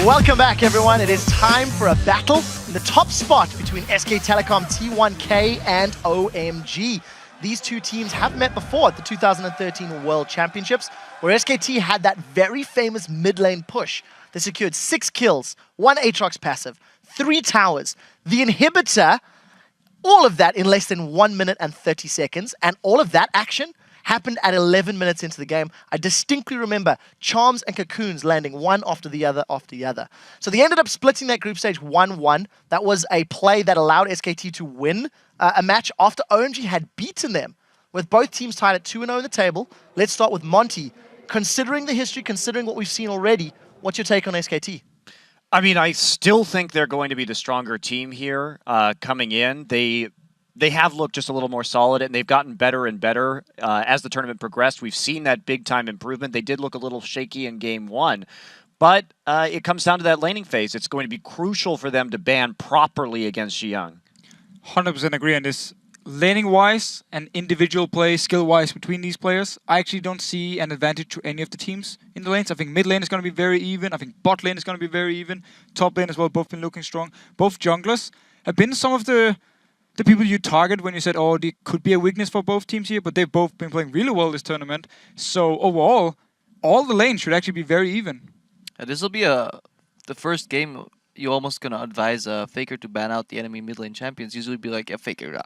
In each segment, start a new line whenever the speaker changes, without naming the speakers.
Welcome back, everyone. It is time for a battle in the top spot between SK Telecom T1K and OMG. These two teams have met before at the 2013 World Championships, where SKT had that very famous mid lane push. They secured 6 kills, 1 Aatrox passive, 3 towers, the inhibitor, all of that in less than 1 minute and 30 seconds, and all of that action happened at 11 minutes into the game. I distinctly remember Charms and Cocoons landing one after the other after the other. So they ended up splitting that group stage 1-1. That was a play that allowed SKT to win a match after OMG had beaten them, with both teams tied at 2-0 in the table. Let's start with Monty. Considering the history, considering what we've seen already, what's your take on SKT?
I mean, I still think they're going to be the stronger team here coming in. They have looked just a little more solid, and they've gotten better and better as the tournament progressed. We've seen that big-time improvement. They did look a little shaky in Game 1, but it comes down to that laning phase. It's going to be crucial for them to ban properly against Xiang.
100% agree on this. Laning-wise and individual play, skill-wise between these players, I actually don't see an advantage to any of the teams in the lanes. I think mid lane is going to be very even. I think bot lane is going to be very even. Top lane as well, both been looking strong. Both junglers have been some of the people you target when you said, oh, there could be a weakness for both teams here, but they've both been playing really well this tournament. So overall, all the lanes should actually be very even.
This will be the first game you're almost going to advise Faker to ban out the enemy mid lane champions. Usually be like, yeah, Faker,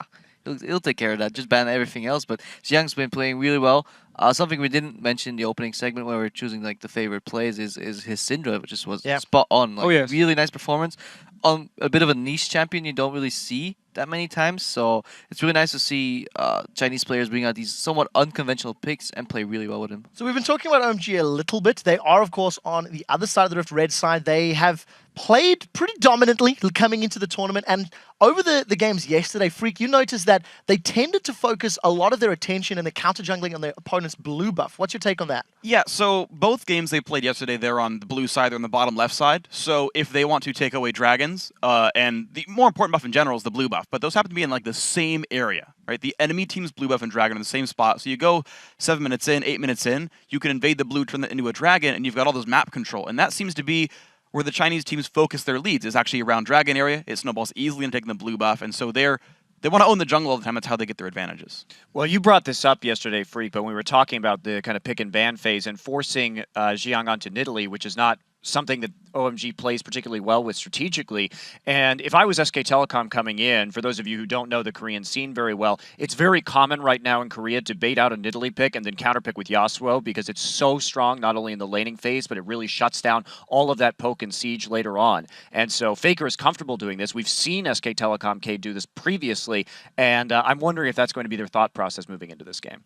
he'll take care of that. Just ban everything else. But Xiang's been playing really well. Something we didn't mention in the opening segment when we were choosing like the favorite plays is his Syndra, which was spot on. Like, really nice performance. On a bit of a niche champion you don't really see that many times, so it's really nice to see Chinese players bring out these somewhat unconventional picks and play really well with him.
So we've been talking about OMG a little bit. They are, of course, on the other side of the Rift, red side. They have played pretty dominantly coming into the tournament, and over the games yesterday, Freak, you noticed that they tended to focus a lot of their attention and the counter jungling on their opponent's blue buff. What's your take on that?
Yeah, so both games they played yesterday, they're on the blue side, they're on the bottom left side. So if they want to take away dragons, and the more important buff in general is the blue buff, but those happen to be in like the same area, right? The enemy team's blue buff and dragon are in the same spot. So you go 7 minutes in, 8 minutes in, you can invade the blue, turn that into a dragon, and you've got all those map control. And that seems to be where the Chinese teams focus their leads, is actually around dragon area. It snowballs easily into taking the blue buff, and so they want to own the jungle all the time. That's how they get their advantages.
Well, you brought this up yesterday, Freak, but we were talking about the kind of pick and ban phase and forcing Xiang onto Nidalee, which is not something that OMG plays particularly well with strategically. And if I was SK Telecom coming in, for those of you who don't know the Korean scene very well, it's very common right now in Korea to bait out a Nidalee pick and then counterpick with Yasuo because it's so strong, not only in the laning phase, but it really shuts down all of that poke and siege later on. And so Faker is comfortable doing this. We've seen SK Telecom K do this previously, and I'm wondering if that's going to be their thought process moving into this game.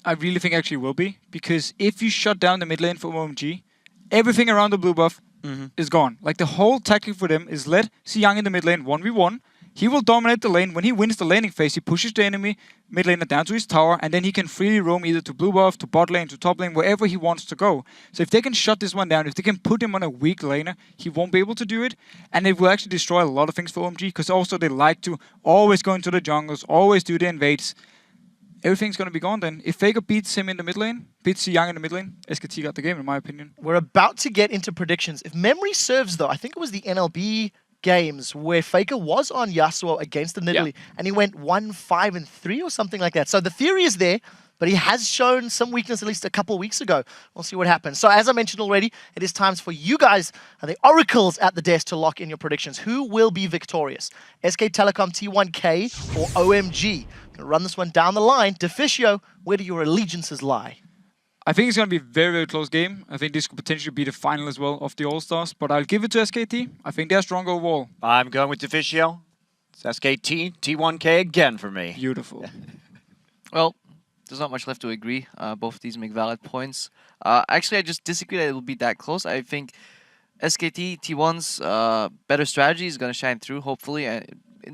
I really think actually will be, because if you shut down the mid lane for OMG, everything around the blue buff is gone. Like, the whole tactic for them is let Xiang in the mid lane 1v1. He will dominate the lane. When he wins the laning phase, he pushes the enemy mid laner down to his tower, and then he can freely roam either to blue buff, to bot lane, to top lane, wherever he wants to go. So if they can shut this one down, if they can put him on a weak laner, he won't be able to do it. And it will actually destroy a lot of things for OMG, because also they like to always go into the jungles, always do the invades. Everything's going to be gone then. If Faker beats him in the mid lane, beats Xiang in the mid lane, SKT got the game, in my opinion.
We're about to get into predictions. If memory serves, though, I think it was the NLB games where Faker was on Yasuo against the Nidalee, and he went 1-5-3 or something like that. So the theory is there, but he has shown some weakness at least a couple of weeks ago. We'll see what happens. So as I mentioned already, it is time for you guys, the oracles at the desk, to lock in your predictions. Who will be victorious? SK Telecom T1K or OMG? Gonna run this one down the line. Deficio, where do your allegiances lie?
I think it's going to be a very, very close game. I think this could potentially be the final as well of the All-Stars, but I'll give it to SKT. I think they're strong overall.
I'm going with Deficio. It's SKT, T1K again for me.
Beautiful.
Well, there's not much left to agree. Both of these make valid points. Actually, I just disagree that it will be that close. I think SKT T1's better strategy is going to shine through, hopefully,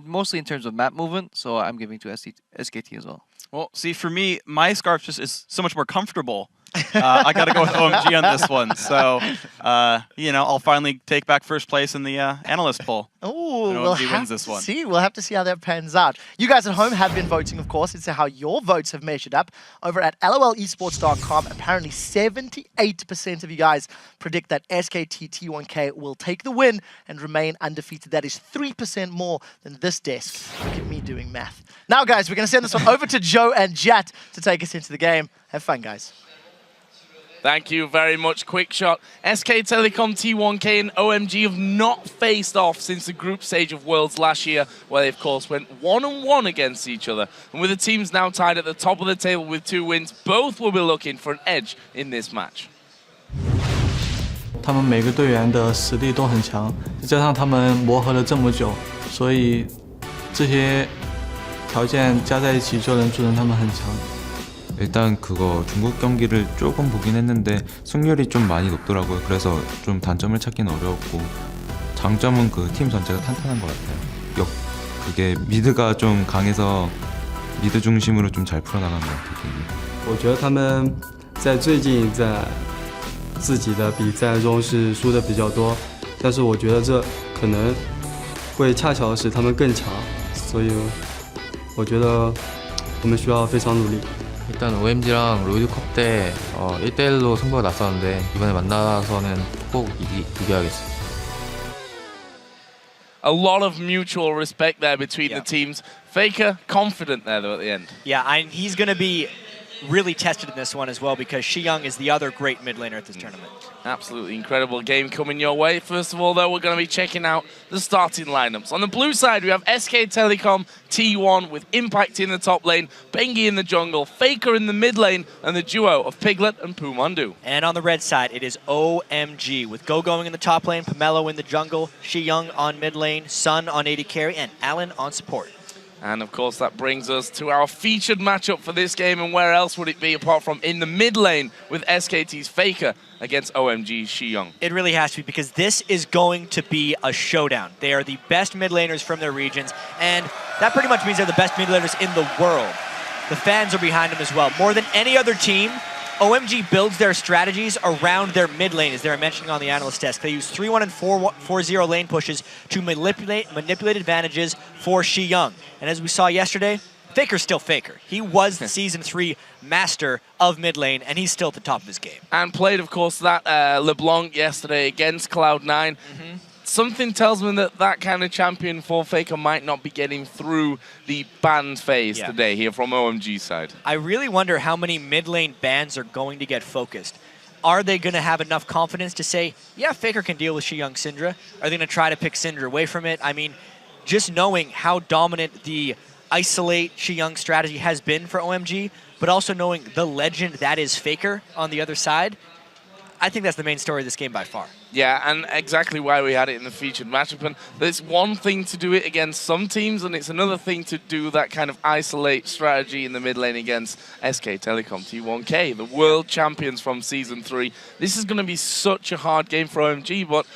mostly in terms of map movement, so I'm giving to SKT as well.
Well, see, for me, my Scarf just is so much more comfortable I got to go with OMG on this one. So, I'll finally take back first place in the analyst poll.
Oh,
And
we'll
OMG
have
wins
to
this one.
see. We'll have to see how that pans out. You guys at home have been voting, of course, into how your votes have measured up. Over at lolesports.com, apparently 78% of you guys predict that SKT T1K will take the win and remain undefeated. That is 3% more than this desk. Look at me doing math. Now, guys, we're going to send this one over to Joe and Jat to take us into the game. Have fun, guys.
Thank you very much. Quick shot. SK Telecom, T1K and OMG have not faced off since the group stage of Worlds last year, where they, of course, went 1-1 against each other. And with the teams now tied at the top of the table with 2 wins, both will be looking for an edge in this match.
他们每个队员的实力都很强，再加上他们磨合了这么久，所以这些条件加在一起就能助成他们很强。
일단 그거 중국 경기를 조금 보긴 했는데 승률이 좀 많이 높더라고요. 그래서 좀 단점을 찾기는 어려웠고 장점은 그 팀 전체가 탄탄한 것 같아요. 그게 미드가 좀 강해서 미드 중심으로 좀 잘 풀어나가는 것 같아요.
我觉得他们在最近在自己的比赛中是输的比较多，但是我觉得这可能会恰巧使他们更强，所以我觉得我们需要非常努力。
일단 OMG랑 롤드컵 때 1대1로 승부가 났었는데 이번에 만나서는 꼭 이겨야겠어요.
A lot of mutual respect there between the teams. Faker confident there though at the end.
Yeah, and he's going to be really tested in this one as well because Shi-Young is the other great mid laner at this tournament.
Absolutely incredible game coming your way. First of all, though, we're going to be checking out the starting lineups. On the blue side, we have SK Telecom T1 with Impact in the top lane, Bengi in the jungle, Faker in the mid lane, and the duo of Piglet and Pumandu.
And on the red side, it is OMG with Go going in the top lane, Pomelo in the jungle, Shi-Young on mid lane, Sun on AD carry, and Alan on support.
And of course that brings us to our featured matchup for this game, and where else would it be apart from in the mid lane with SKT's Faker against OMG's Shi-Young.
It really has to be because this is going to be a showdown. They are the best mid laners from their regions, and that pretty much means they're the best mid laners in the world. The fans are behind them as well. More than any other team, OMG builds their strategies around their mid lane, as they were mentioning on the analyst desk. They use 3-1 and 4-0 lane pushes to manipulate advantages for Shi-Young. And as we saw yesterday, Faker's still Faker. He was the Season 3 master of mid lane, and he's still at the top of his game.
And played, of course, that LeBlanc yesterday against Cloud9. Something tells me that that kind of champion for Faker might not be getting through the banned phase today here from OMG side.
I really wonder how many mid lane bans are going to get focused. Are they going to have enough confidence to say, yeah, Faker can deal with Shi-Young Syndra? Are they going to try to pick Syndra away from it? I mean, just knowing how dominant the isolate Shi-Young strategy has been for OMG, but also knowing the legend that is Faker on the other side, I think that's the main story of this game by far.
Yeah, and exactly why we had it in the featured matchup. And there's one thing to do it against some teams, and it's another thing to do that kind of isolate strategy in the mid lane against SK Telecom T1K, the world champions from Season 3. This is going to be such a hard game for OMG, but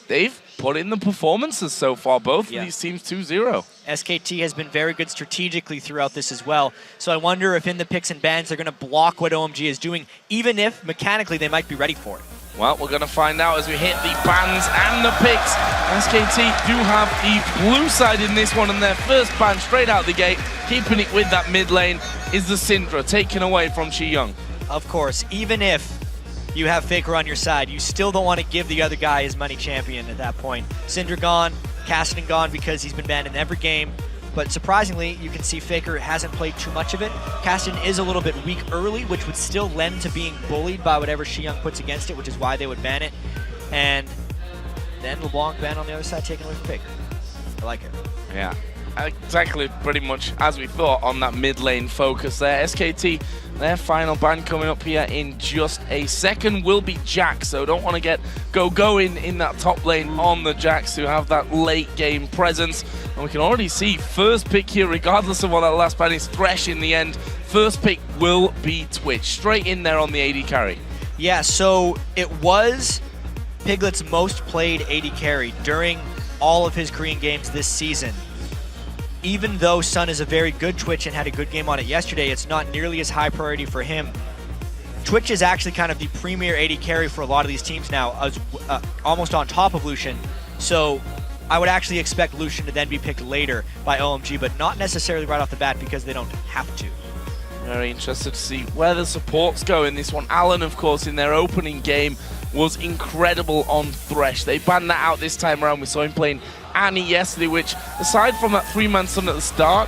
they've put in the performances so far, both of these teams 2-0.
SKT has been very good strategically throughout this as well. So I wonder if in the picks and bans they're going to block what OMG is doing, even if mechanically they might be ready for it.
Well, we're going to find out as we hit the bans and the picks. SKT do have the blue side in this one, and their first ban straight out the gate, keeping it with that mid lane, is the Syndra, taken away from Shi-Young.
Of course, even if you have Faker on your side, you still don't want to give the other guy his money champion at that point. Syndra gone, Cassidy gone because he's been banned in every game. But surprisingly, you can see Faker hasn't played too much of it. Cassidy is a little bit weak early, which would still lend to being bullied by whatever Shi-Young puts against it, which is why they would ban it. And then LeBlanc ban on the other side, taken away from Faker. I like it.
Yeah, exactly, pretty much as we thought on that mid lane focus there. SKT, their final ban coming up here in just a second will be Jax, so don't want to get going in that top lane on the Jax who have that late game presence. And we can already see first pick here, regardless of what that last ban is, Thresh in the end. First pick will be Twitch, straight in there on the AD carry.
Yeah, so it was Piglet's most played AD carry during all of his Korean games this season. Even though Sun is a very good Twitch and had a good game on it yesterday, it's not nearly as high priority for him Twitch is actually kind of the premier AD carry for a lot of these teams now, as, almost on top of Lucian. So I would actually expect Lucian to then be picked later by OMG, but not necessarily right off the bat because they don't have to.
Very interested to see where the supports go in this one. Alan, of course, in their opening game was incredible on Thresh. They banned that out this time around. We saw him playing Annie yesterday, which, aside from that 3-man stun at the start,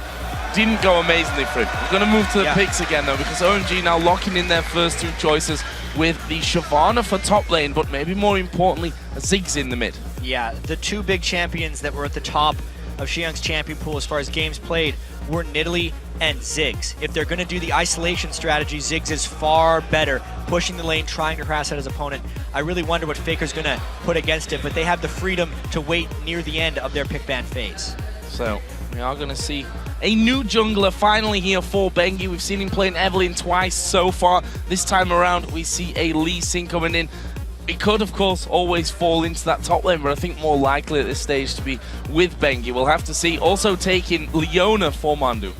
didn't go amazingly for him. We're going to move to the picks again, though, because OMG now locking in their first 2 choices with the Shyvana for top lane, but maybe more importantly, Ziggs in the mid.
Yeah, the 2 big champions that were at the top of Xiang's champion pool as far as games played were Nidalee and Ziggs. If they're going to do the isolation strategy, Ziggs is far better, pushing the lane, trying to harass out his opponent. I really wonder what Faker's going to put against it, but they have the freedom to wait near the end of their pick ban phase.
So we are going to see a new jungler finally here for Bengi. We've seen him playing Evelynn twice so far. This time around, we see a Lee Sin coming in. It could, of course, always fall into that top lane, but I think more likely at this stage to be with Bengi. We'll have to see. Also taking Leona for Mandu.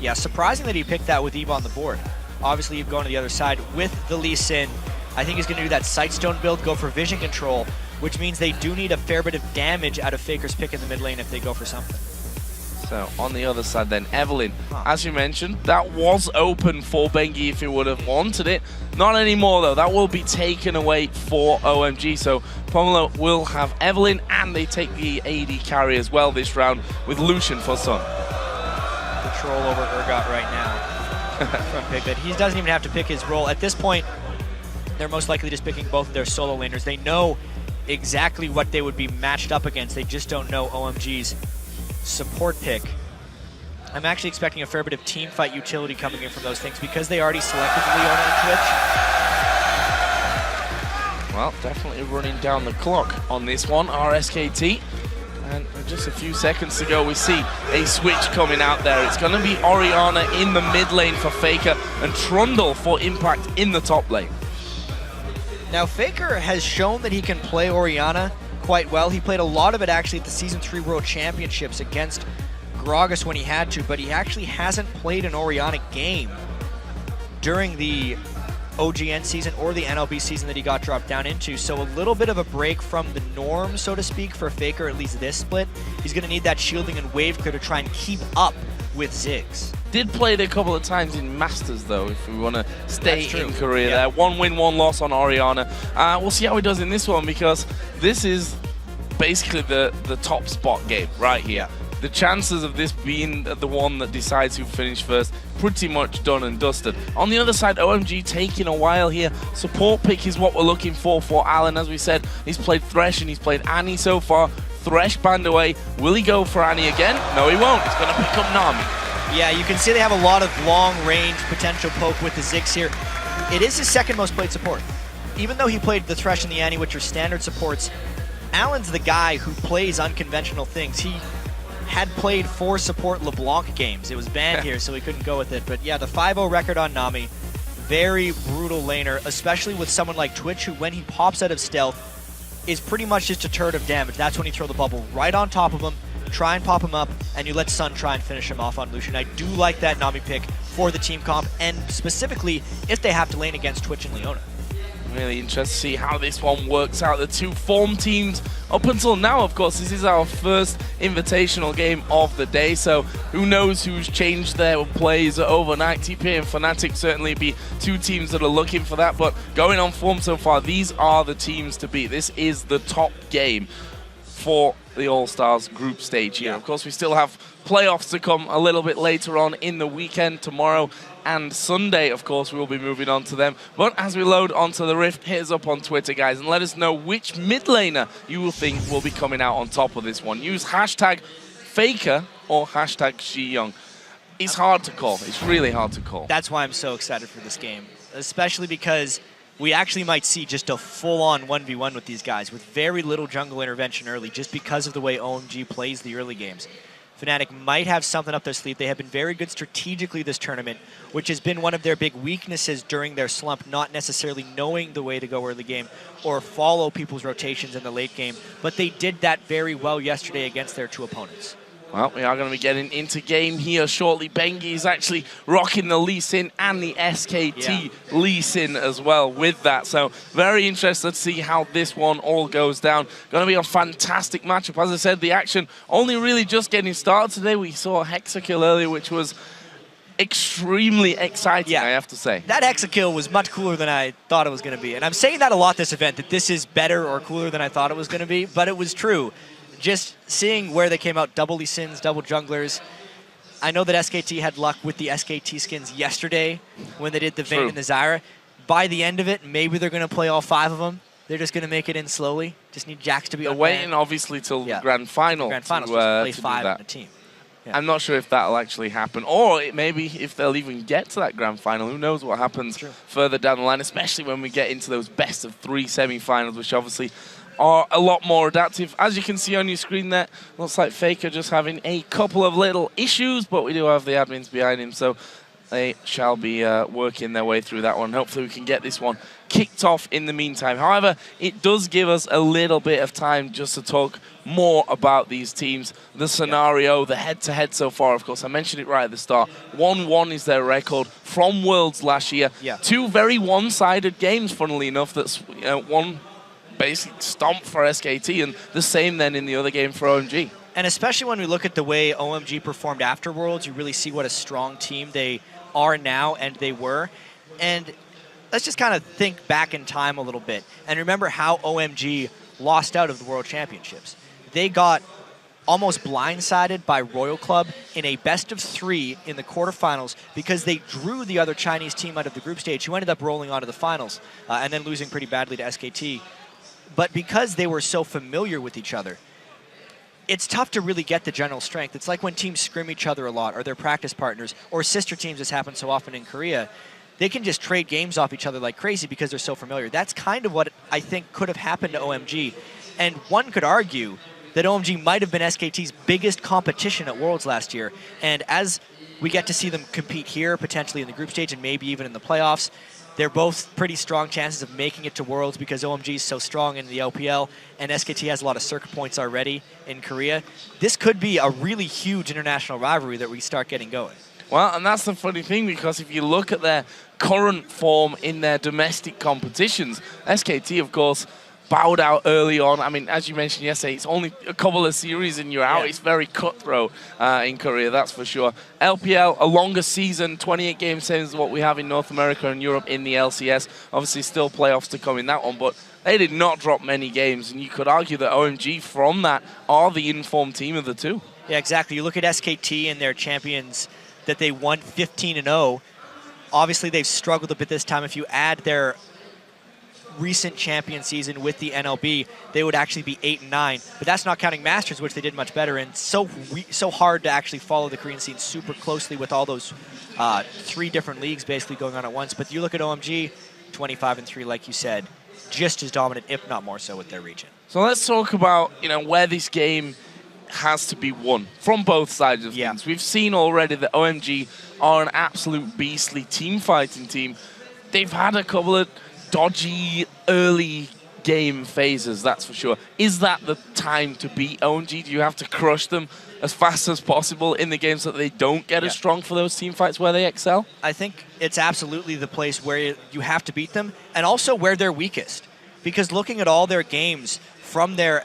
Yeah, surprising that he picked that with Eve on the board. Obviously, you've gone to the other side with the Lee Sin. I think he's going to do that Sightstone build, go for vision control, which means they do need a fair bit of damage out of Faker's pick in the mid lane if they go for something.
So on the other side then, Evelynn, as you mentioned, that was open for Bengi if he would have wanted it. Not anymore though, that will be taken away for OMG. So Pomelo will have Evelynn, and they take the AD carry as well this round with Lucian for Sun.
Control over Urgot right now from Piglet. He doesn't even have to pick his role. At this point, they're most likely just picking both of their solo laners. They know exactly what they would be matched up against. They just don't know OMG's support pick. I'm actually expecting a fair bit of team fight utility coming in from those things because they already selected Leona and Twitch.
Well, definitely running down the clock on this one, our SKT. And just a few seconds to go, we see a switch coming out there. It's going to be Orianna in the mid lane for Faker and Trundle for Impact in the top lane.
Now, Faker has shown that he can play Orianna quite well. He played a lot of it actually at the Season 3 World Championships against Gragas when he had to, but he actually hasn't played an Orianna game during the OGN season or the NLB season that he got dropped down into. So a little bit of a break from the norm, so to speak, for Faker, at least this split. He's going to need that shielding and wave clear to try and keep up with Ziggs.
Did play it a couple of times in Masters, though, if we want to stay in Korea
Yeah.
there. 1 win, 1 loss on Orianna. We'll see how he does in this one, because this is basically the top spot game right here. The chances of this being the one that decides who finished first, pretty much done and dusted. On the other side, OMG taking a while here. Support pick is what we're looking for Alan. As we said, he's played Thresh and he's played Annie so far. Thresh banned away. Will he go for Annie again? No, he won't. He's going to pick up Nami.
Yeah, you can see they have a lot of long-range potential poke with the Ziggs here. It is his second most played support. Even though he played the Thresh and the Annie, which are standard supports, Alan's the guy who plays unconventional things. He had played 4 support LeBlanc games. It was banned here, so he couldn't go with it. But yeah, the 5-0 record on Nami, very brutal laner, especially with someone like Twitch, who when he pops out of stealth is pretty much just a turret of damage. That's when you throw the bubble right on top of him, try and pop him up, and you let Sun try and finish him off on Lucian. I do like that Nami pick for the team comp, and specifically if they have to lane against Twitch and Leona.
Really interested to see how this one works out. The 2 form teams up until now, of course, this is our first invitational game of the day, so who knows who's changed their plays overnight. TP and Fnatic certainly be 2 teams that are looking for that, but going on form so far, these are the teams to beat. This is the top game for the All-Stars group stage here. Of course, we still have playoffs to come a little bit later on in the weekend. Tomorrow and Sunday, of course, we will be moving on to them. But as we load onto the Rift, hit us up on Twitter, guys, and let us know which mid laner you will think will be coming out on top of this one. Use hashtag Faker or hashtag Xiyoung. It's hard to call. It's really hard to call.
That's why I'm so excited for this game, especially because we actually might see just a full-on 1v1 with these guys with very little jungle intervention early, just because of the way OMG plays the early games. Fnatic might have something up their sleeve. They have been very good strategically this tournament, which has been one of their big weaknesses during their slump, not necessarily knowing the way to go early game or follow people's rotations in the late game, but they did that very well yesterday against their 2 opponents.
Well, we are going to be getting into game here shortly. Bengi is actually rocking the Lee Sin and the SKT Lee Sin as well with that. So very interested to see how this one all goes down. Going to be a fantastic matchup. As I said, the action only really just getting started today. We saw a Hexakill earlier, which was extremely exciting, I have to say.
That Hexakill was much cooler than I thought it was going to be. And I'm saying that a lot this event, that this is better or cooler than I thought it was going to be, but it was true. Just seeing where they came out, double Lee Sins, double junglers. I know that SKT had luck with the SKT skins yesterday when they did the Vayne and the Zyra. By the end of it, maybe they're going to play all 5 of them. They're just going to make it in slowly. Just need Jax to be
They're waiting, obviously, till the grand final
to play 5 in a team. Yeah.
I'm not sure if that'll actually happen, or maybe if they'll even get to that grand final. Who knows what happens further down the line, especially when we get into those best-of-3 semi-finals, which obviously are a lot more adaptive. As you can see on your screen there, looks like Faker just having a couple of little issues, but we do have the admins behind him, so they shall be working their way through that one. Hopefully we can get this one kicked off in the meantime. However, it does give us a little bit of time just to talk more about these teams, the scenario, the head-to-head so far. Of course, I mentioned it right at the start. 1-1 is their record from Worlds last year. 2 very one-sided games, funnily enough. That's one basic stomp for SKT, and the same then in the other game for OMG.
And especially when we look at the way OMG performed after Worlds, you really see what a strong team they are now and they were. And let's just kind of think back in time a little bit and remember how OMG lost out of the World Championships. They got almost blindsided by Royal Club in a best-of-3 in the quarterfinals because they drew the other Chinese team out of the group stage, who ended up rolling onto the finals and then losing pretty badly to SKT. But because they were so familiar with each other, it's tough to really get the general strength. It's like when teams scrim each other a lot, or their practice partners, or sister teams, as happens so often in Korea. They can just trade games off each other like crazy because they're so familiar. That's kind of what I think could have happened to OMG. And one could argue that OMG might have been SKT's biggest competition at Worlds last year. And as we get to see them compete here, potentially in the group stage and maybe even in the playoffs, they're both pretty strong chances of making it to Worlds because OMG is so strong in the LPL and SKT has a lot of circuit points already in Korea. This could be a really huge international rivalry that we start getting going.
Well, and that's the funny thing, because if you look at their current form in their domestic competitions, SKT, of course, bowed out early on. I mean, as you mentioned yesterday, it's only a couple of series and you're out. It's very cutthroat in Korea, that's for sure. LPL, a longer season, 28 games, same as what we have in North America and Europe in the LCS. Obviously, still playoffs to come in that one, but they did not drop many games, and you could argue that OMG from that are the informed team of the two.
Yeah, exactly. You look at SKT and their champions that they won 15-0. Obviously, they've struggled a bit this time. If you add their recent champion season with the NLB, they would actually be 8-9. But that's not counting Masters, which they did much better in. So hard to actually follow the Korean scene super closely with all those 3 different leagues basically going on at once. But you look at OMG, 25-3, like you said, just as dominant, if not more so, with their region.
So let's talk about where this game has to be won from both sides of things. We've seen already that OMG are an absolute beastly team fighting team. They've had a couple of dodgy early game phases, that's for sure. Is that the time to beat OMG? Do you have to crush them as fast as possible in the games so that they don't get as strong for those team fights where they excel?
I think it's absolutely the place where you have to beat them, and also where they're weakest. Because looking at all their games from their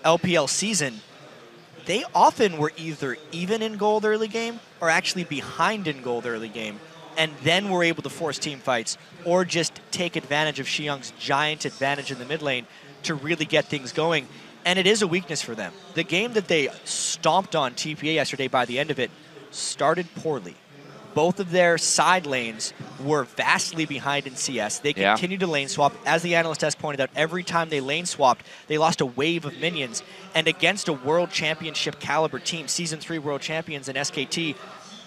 LPL season, they often were either even in gold early game or actually behind in gold early game, and then were able to force team fights or just take advantage of Xiang's giant advantage in the mid lane to really get things going. And it is a weakness for them. The game that they stomped on TPA yesterday, by the end of it, started poorly. Both of their side lanes were vastly behind in CS. They continued to lane swap. As the analyst has pointed out, every time they lane swapped, they lost a wave of minions. And against a World Championship caliber team, Season 3 World Champions in SKT,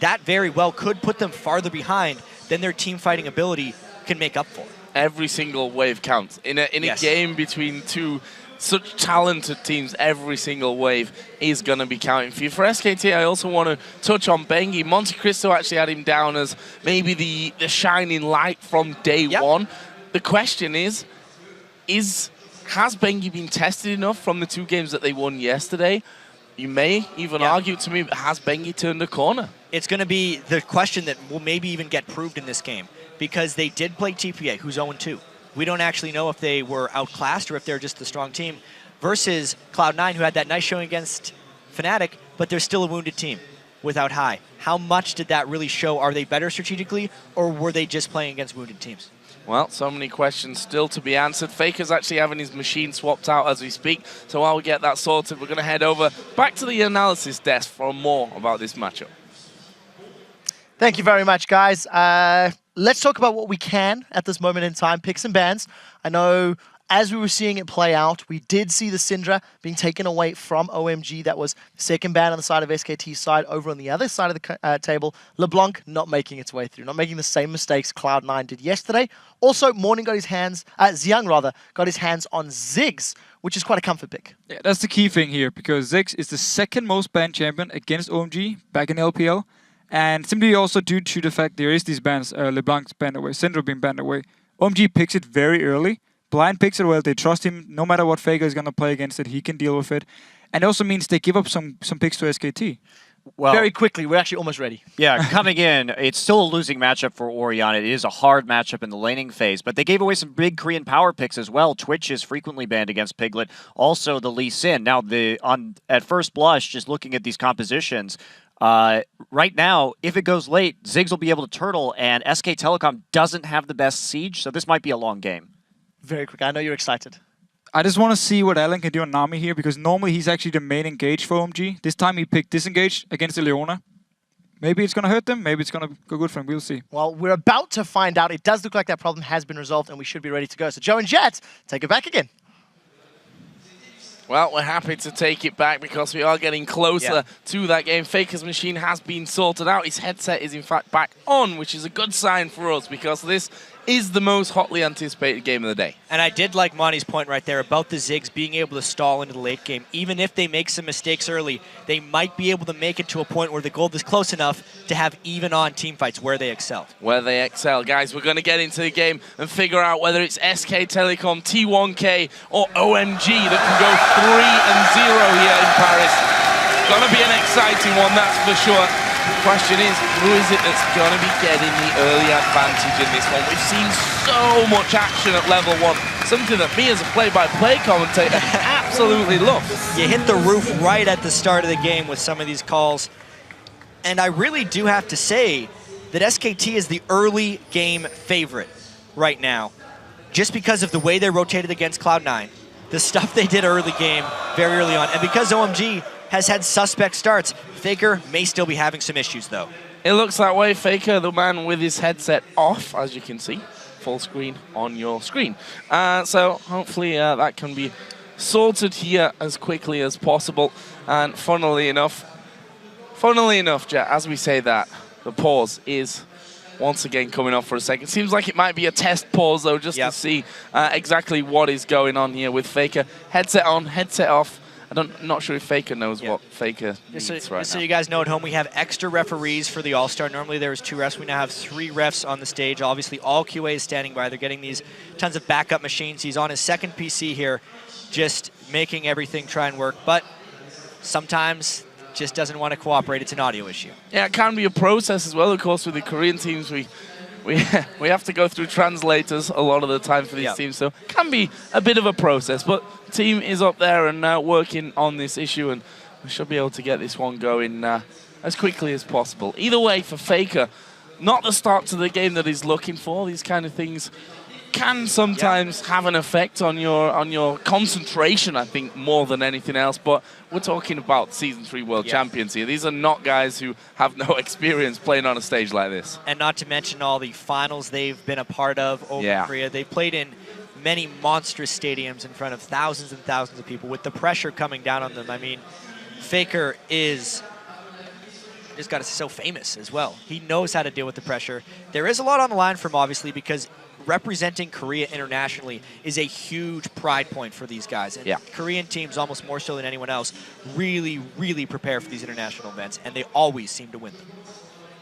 that very well could put them farther behind than their team fighting ability can make up for.
Every single wave counts. In a game between two such talented teams, every single wave is going to be counting for you. For SKT, I also want to touch on Bengi. Monte Cristo actually had him down as maybe the shining light from day one. The question is has Bengi been tested enough from the 2 games that they won yesterday? you may even argue to me, has Bengi turned a corner?
It's going to be the question that will maybe even get proved in this game, because they did play TPA, who's 0-2. We don't actually know if they were outclassed or if they're just the strong team, versus Cloud9, who had that nice showing against Fnatic, but they're still a wounded team without High. How much did that really show? Are they better strategically, or were they just playing against wounded teams?
Well, so many questions still to be answered. Faker's actually having his machine swapped out as we speak, so while we get that sorted, we're going to head over back to the analysis desk for more about this matchup.
Thank you very much, guys. Let's talk about what we can at this moment in time. Picks and bans. I know as we were seeing it play out, we did see the Syndra being taken away from OMG. That was the second ban on the side of SKT's side. Over on the other side of the table, LeBlanc not making its way through, not making the same mistakes Cloud9 did yesterday. Also, Morning got his hands, Xiang rather, got his hands on Ziggs, which is quite a comfort pick.
Yeah, that's the key thing here, because Ziggs is the second most banned champion against OMG back in LPL. And simply also due to the fact there is these bans, LeBlanc's banned away, Syndra being banned away. OMG picks it very early. Blind picks it well. They trust him. No matter what Faker is going to play against it, he can deal with it. And it also means they give up some picks to SKT.
Well,
very quickly, we're actually almost ready.
Yeah, coming in, it's still a losing matchup for Orion. It is a hard matchup in the laning phase, but they gave away some big Korean power picks as well. Twitch is frequently banned against Piglet. Also, the Lee Sin. Now, at first blush, just looking at these compositions, right now, if it goes late, Ziggs will be able to turtle, and SK Telecom doesn't have the best siege, so this might be a long game.
Very quick. I know you're excited.
I just want to see what Alan can do on Nami here, because normally he's actually the main engage for OMG. This time he picked disengage against the Leona. Maybe it's going to hurt them, maybe it's going to go good for him. We'll see.
Well, we're about to find out. It does look like that problem has been resolved, and we should be ready to go. So Joe and Jet, take it back again.
Well, we're happy to take it back because we are getting closer to that game. Faker's machine has been sorted out. His headset is in fact back on, which is a good sign for us because this is the most hotly anticipated game of the day.
And I did like Monty's point right there about the Ziggs being able to stall into the late game. Even if they make some mistakes early, they might be able to make it to a point where the gold is close enough to have even-on teamfights where they excel.
Where they excel. Guys, we're going to get into the game and figure out whether it's SK Telecom, T1K, or OMG that can go 3-0 here in Paris. Gonna be an exciting one, that's for sure. The question is, who is it that's going to be getting the early advantage in this one? We've seen so much action at level 1, something that me as a play-by-play commentator absolutely love.
You hit the roof right at the start of the game with some of these calls. And I really do have to say that SKT is the early game favorite right now, just because of the way they rotated against Cloud9, the stuff they did early game, very early on, and because OMG has had suspect starts. Faker may still be having some issues, though.
It looks that way. Faker, the man with his headset off, as you can see. Full screen on your screen. So hopefully that can be sorted here as quickly as possible. And funnily enough, Jet, as we say that, the pause is once again coming off for a second. Seems like it might be a test pause, though, just to see exactly what is going on here with Faker. Headset on, headset off. I'm not sure if Faker knows what Faker needs right now.
So you guys know at home, we have extra referees for the All-Star. Normally there was 2 refs. We now have 3 refs on the stage. Obviously, all QA is standing by. They're getting these tons of backup machines. He's on his second PC here, just making everything try and work. But sometimes just doesn't want to cooperate. It's an audio issue.
Yeah, it can be a process as well. Of course, with the Korean teams, we have to go through translators a lot of the time for these teams, so it can be a bit of a process. But the team is up there and now working on this issue, and we should be able to get this one going as quickly as possible. Either way, for Faker, not the start to the game that he's looking for. These kind of things can sometimes have an effect on your concentration, I think, more than anything else. But we're talking about Season 3 World Champions here. These are not guys who have no experience playing on a stage like this.
And not to mention all the finals they've been a part of over Korea. They've played in many monstrous stadiums in front of thousands and thousands of people with the pressure coming down on them. I mean, Faker is just got to say so famous as well. He knows how to deal with the pressure. There is a lot on the line for him, obviously, because representing Korea internationally is a huge pride point for these guys. And Korean teams, almost more so than anyone else, really, really prepare for these international events, and they always seem to win them.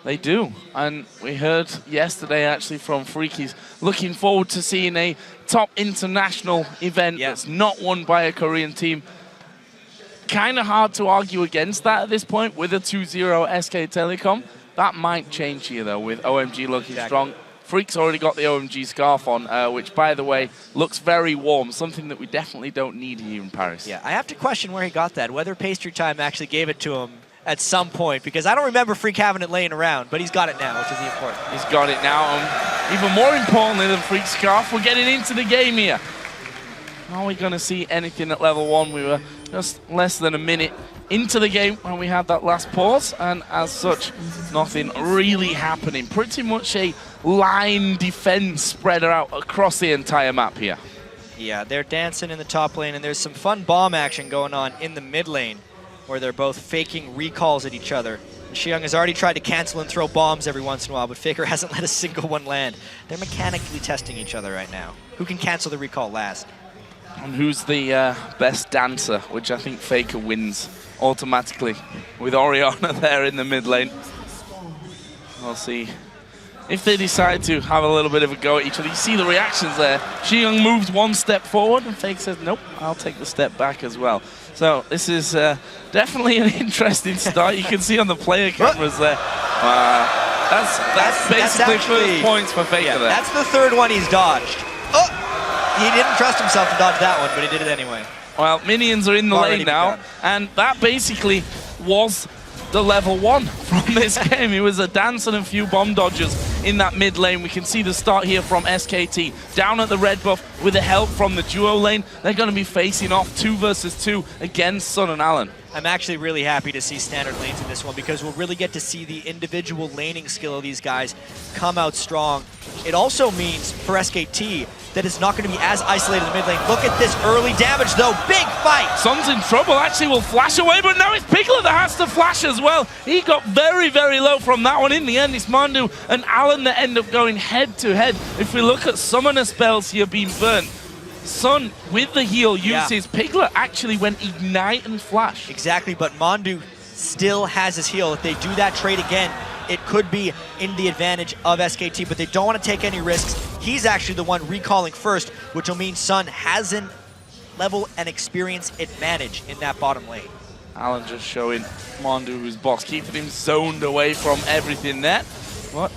They do. And we heard yesterday, actually, from Freakies, looking forward to seeing a top international event that's not won by a Korean team. kind of hard to argue against that at this point with a 2-0 SK Telecom. That might change here, though, with OMG looking strong. Freak's already got the OMG scarf on, which, by the way, looks very warm, something that we definitely don't need here in Paris.
Yeah, I have to question where he got that, whether Pastry Time actually gave it to him at some point, because I don't remember Freak having it laying around, but he's got it now, which is the important.
He's got it now. Even more importantly than Freak's scarf, we're getting into the game here. Are we going to see anything at level 1? We were just less than a minute into the game when we had that last pause, and as such, nothing really happening. Pretty much a line defense spread out across the entire map here.
Yeah, they're dancing in the top lane, and there's some fun bomb action going on in the mid lane, where they're both faking recalls at each other. And Xiang has already tried to cancel and throw bombs every once in a while, but Faker hasn't let a single one land. They're mechanically testing each other right now. Who can cancel the recall last?
And who's the best dancer, which I think Faker wins automatically with Orianna there in the mid lane. We'll see if they decide to have a little bit of a go at each other. You see the reactions there. Xiang moves one step forward and Faker says, nope, I'll take the step back as well. So this is definitely an interesting start. You can see on the player cameras there. That's basically first points for Faker there.
That's the third one he's dodged. Oh! He didn't trust himself to dodge that one, but he did it anyway.
Well, minions are in the lane now, and that basically was the level 1 from this game. It was a dance and a few bomb dodges in that mid lane. We can see the start here from SKT. Down at the red buff with the help from the duo lane. They're going to be facing off 2 versus 2 against Sun and Alan.
I'm actually really happy to see standard lanes in this one because we'll really get to see the individual laning skill of these guys come out strong. It also means for SKT that it's not going to be as isolated in the mid lane. Look at this early damage though, big fight!
Sun's in trouble, actually will flash away, but now it's Piglet that has to flash as well. He got very, very low from that one. In the end, it's Mandu and Alan that end up going head to head. If we look at summoner spells here being burnt, Sun, with the heal, uses Piglet actually went Ignite and Flash.
Exactly, but Mandu still has his heal. If they do that trade again, it could be in the advantage of SKT, but they don't want to take any risks. He's actually the one recalling first, which will mean Sun has an level and experience advantage in that bottom lane.
Alan just showing Mandu who's box, keeping him zoned away from everything there. But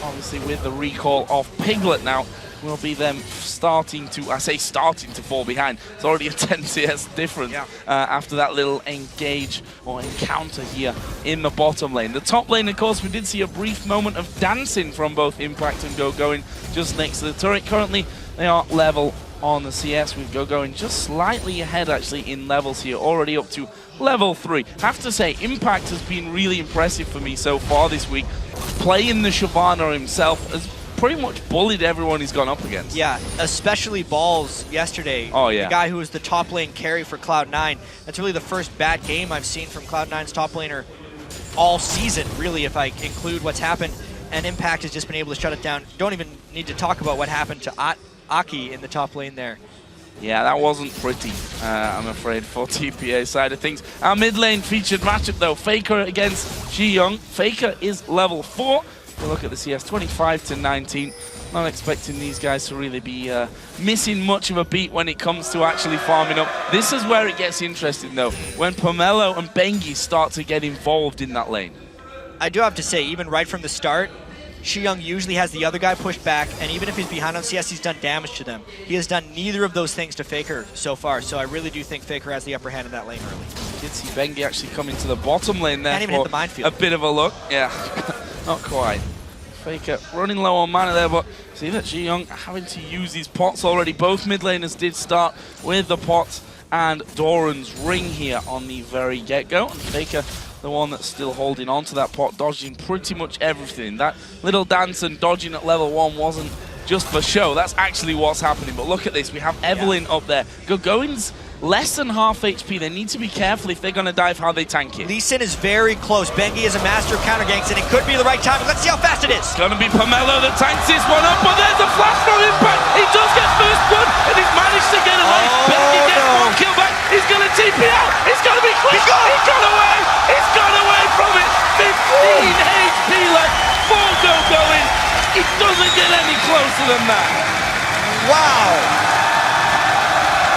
obviously with the recall of Piglet now, will be them starting to, I say starting to fall behind. It's already a 10 CS difference after that little engage or encounter here in the bottom lane. The top lane, of course, we did see a brief moment of dancing from both Impact and Go going just next to the turret. Currently, they are level on the CS with Go going just slightly ahead actually in levels here, already up to level 3. Have to say, Impact has been really impressive for me so far this week. Playing the Shyvana himself has pretty much bullied everyone he's gone up against.
Yeah, especially Balls yesterday.
Oh, yeah.
The guy who was the top lane carry for Cloud9. That's really the first bad game I've seen from Cloud9's top laner all season, really, if I include what's happened. And Impact has just been able to shut it down. Don't even need to talk about what happened to Aki in the top lane there.
Yeah, that wasn't pretty, I'm afraid, for TPA side of things. Our mid lane featured matchup, though. Faker against Ji-Young. Faker is level 4. We'll look at the CS, 25 to 19. Not expecting these guys to really be missing much of a beat when it comes to actually farming up. This is where it gets interesting, though, when Pomelo and Bengi start to get involved in that lane.
I do have to say, even right from the start, Shi-Young usually has the other guy pushed back, and even if he's behind on CS, he's done damage to them. He has done neither of those things to Faker so far, so I really do think Faker has the upper hand in that lane early.
Did see Bengi actually come into the bottom lane there.
Can't even hit the minefield.
A bit of a look. Yeah, not quite. Faker running low on mana there, but see that Ji-Young having to use these pots already. Both mid laners did start with the pots and Doran's ring here on the very get-go. And Faker, the one that's still holding on to that pot, dodging pretty much everything. That little dance and dodging at level 1 wasn't just for show. That's actually what's happening. But look at this. We have Evelyn up there. Gogoin's less than half HP. They need to be careful if they're going to dive how they tank it.
Lee Sin is very close. Bengi is a master of counter ganks, and it could be the right time. Let's see how fast it is.
It's going to be Pomelo that tanks this one up, but there's a flash from Impact. He does get first blood, and he's managed to get away. Bengi gets one kill back. He's going to TP out. It's going to be quick. He's got away. He's got away from it. 15 HP left for Gogoin. It doesn't get any closer than that.
Wow.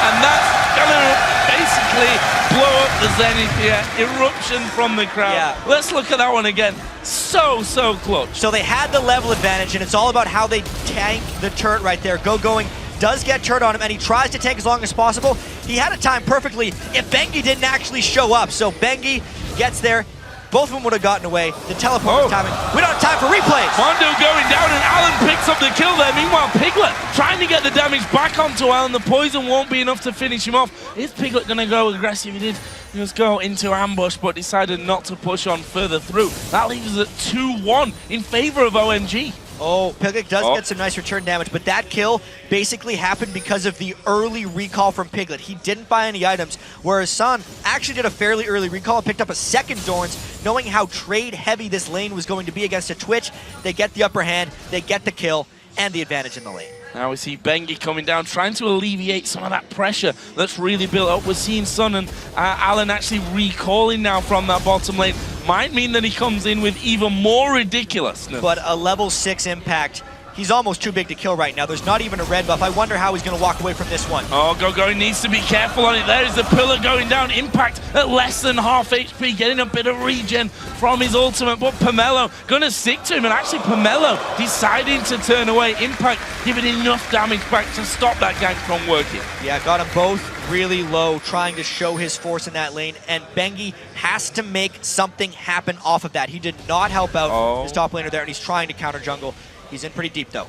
And that's gonna basically blow up the zenith here. Eruption from the crowd.
Yeah.
Let's look at that one again. So clutch.
So they had the level advantage, and it's all about how they tank the turret right there. Going does get turret on him, and he tries to tank as long as possible. He had it timed perfectly if Bengi didn't actually show up. So Bengi gets there. Both of them would have gotten away. The teleport was timing. We don't have time for replays.
Mondo going down, and Alan picks up the kill there. Meanwhile, Piglet trying to get the damage back onto Alan. The poison won't be enough to finish him off. Is Piglet going to go aggressive? He did just go into ambush, but decided not to push on further through. That leaves us at 2-1 in favor of OMG.
Oh, Piglet does get some nice return damage, but that kill basically happened because of the early recall from Piglet. He didn't buy any items, whereas Sun actually did a fairly early recall and picked up a second Dorns, knowing how trade heavy this lane was going to be against a Twitch. They get the upper hand, they get the kill, and the advantage in the lane.
Now we see Bengi coming down, trying to alleviate some of that pressure that's really built up. We're seeing Sun and Alan actually recalling now from that bottom lane. Might mean that he comes in with even more ridiculousness.
But a level 6 impact, he's almost too big to kill right now. There's not even a red buff. I wonder how he's going to walk away from this one.
Oh, Gogo needs to be careful on it. There's the pillar going down. Impact at less than half HP, getting a bit of regen from his ultimate. But Pomelo going to stick to him. And actually, Pomelo deciding to turn away. Impact giving enough damage back to stop that gank from working.
Yeah, got them both really low, trying to show his force in that lane. And Bengi has to make something happen off of that. He did not help out his top laner there, and he's trying to counter jungle. He's in pretty deep, though.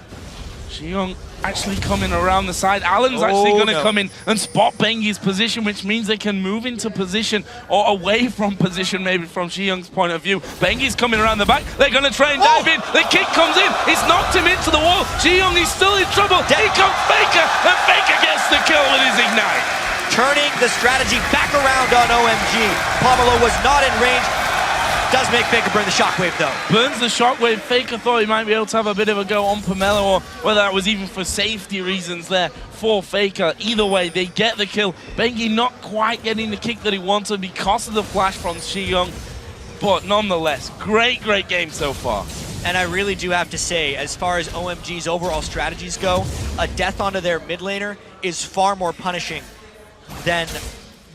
Xiong actually coming around the side. Alan's actually going to come in and spot Bengi's position, which means they can move into position or away from position, maybe from Xiong's point of view. Bengi's coming around the back. They're going to try and dive in. The kick comes in. It's knocked him into the wall. Xiong is still in trouble. Here comes Faker, and Faker gets the kill with his ignite.
Turning the strategy back around on OMG. Pomelo was not in range. Does make Faker burn the shockwave, though.
Burns the shockwave. Faker thought he might be able to have a bit of a go on Pomelo, or whether that was even for safety reasons there for Faker. Either way, they get the kill. Bengi not quite getting the kick that he wanted because of the flash from Xiong. But nonetheless, great game so far.
And I really do have to say, as far as OMG's overall strategies go, a death onto their mid laner is far more punishing than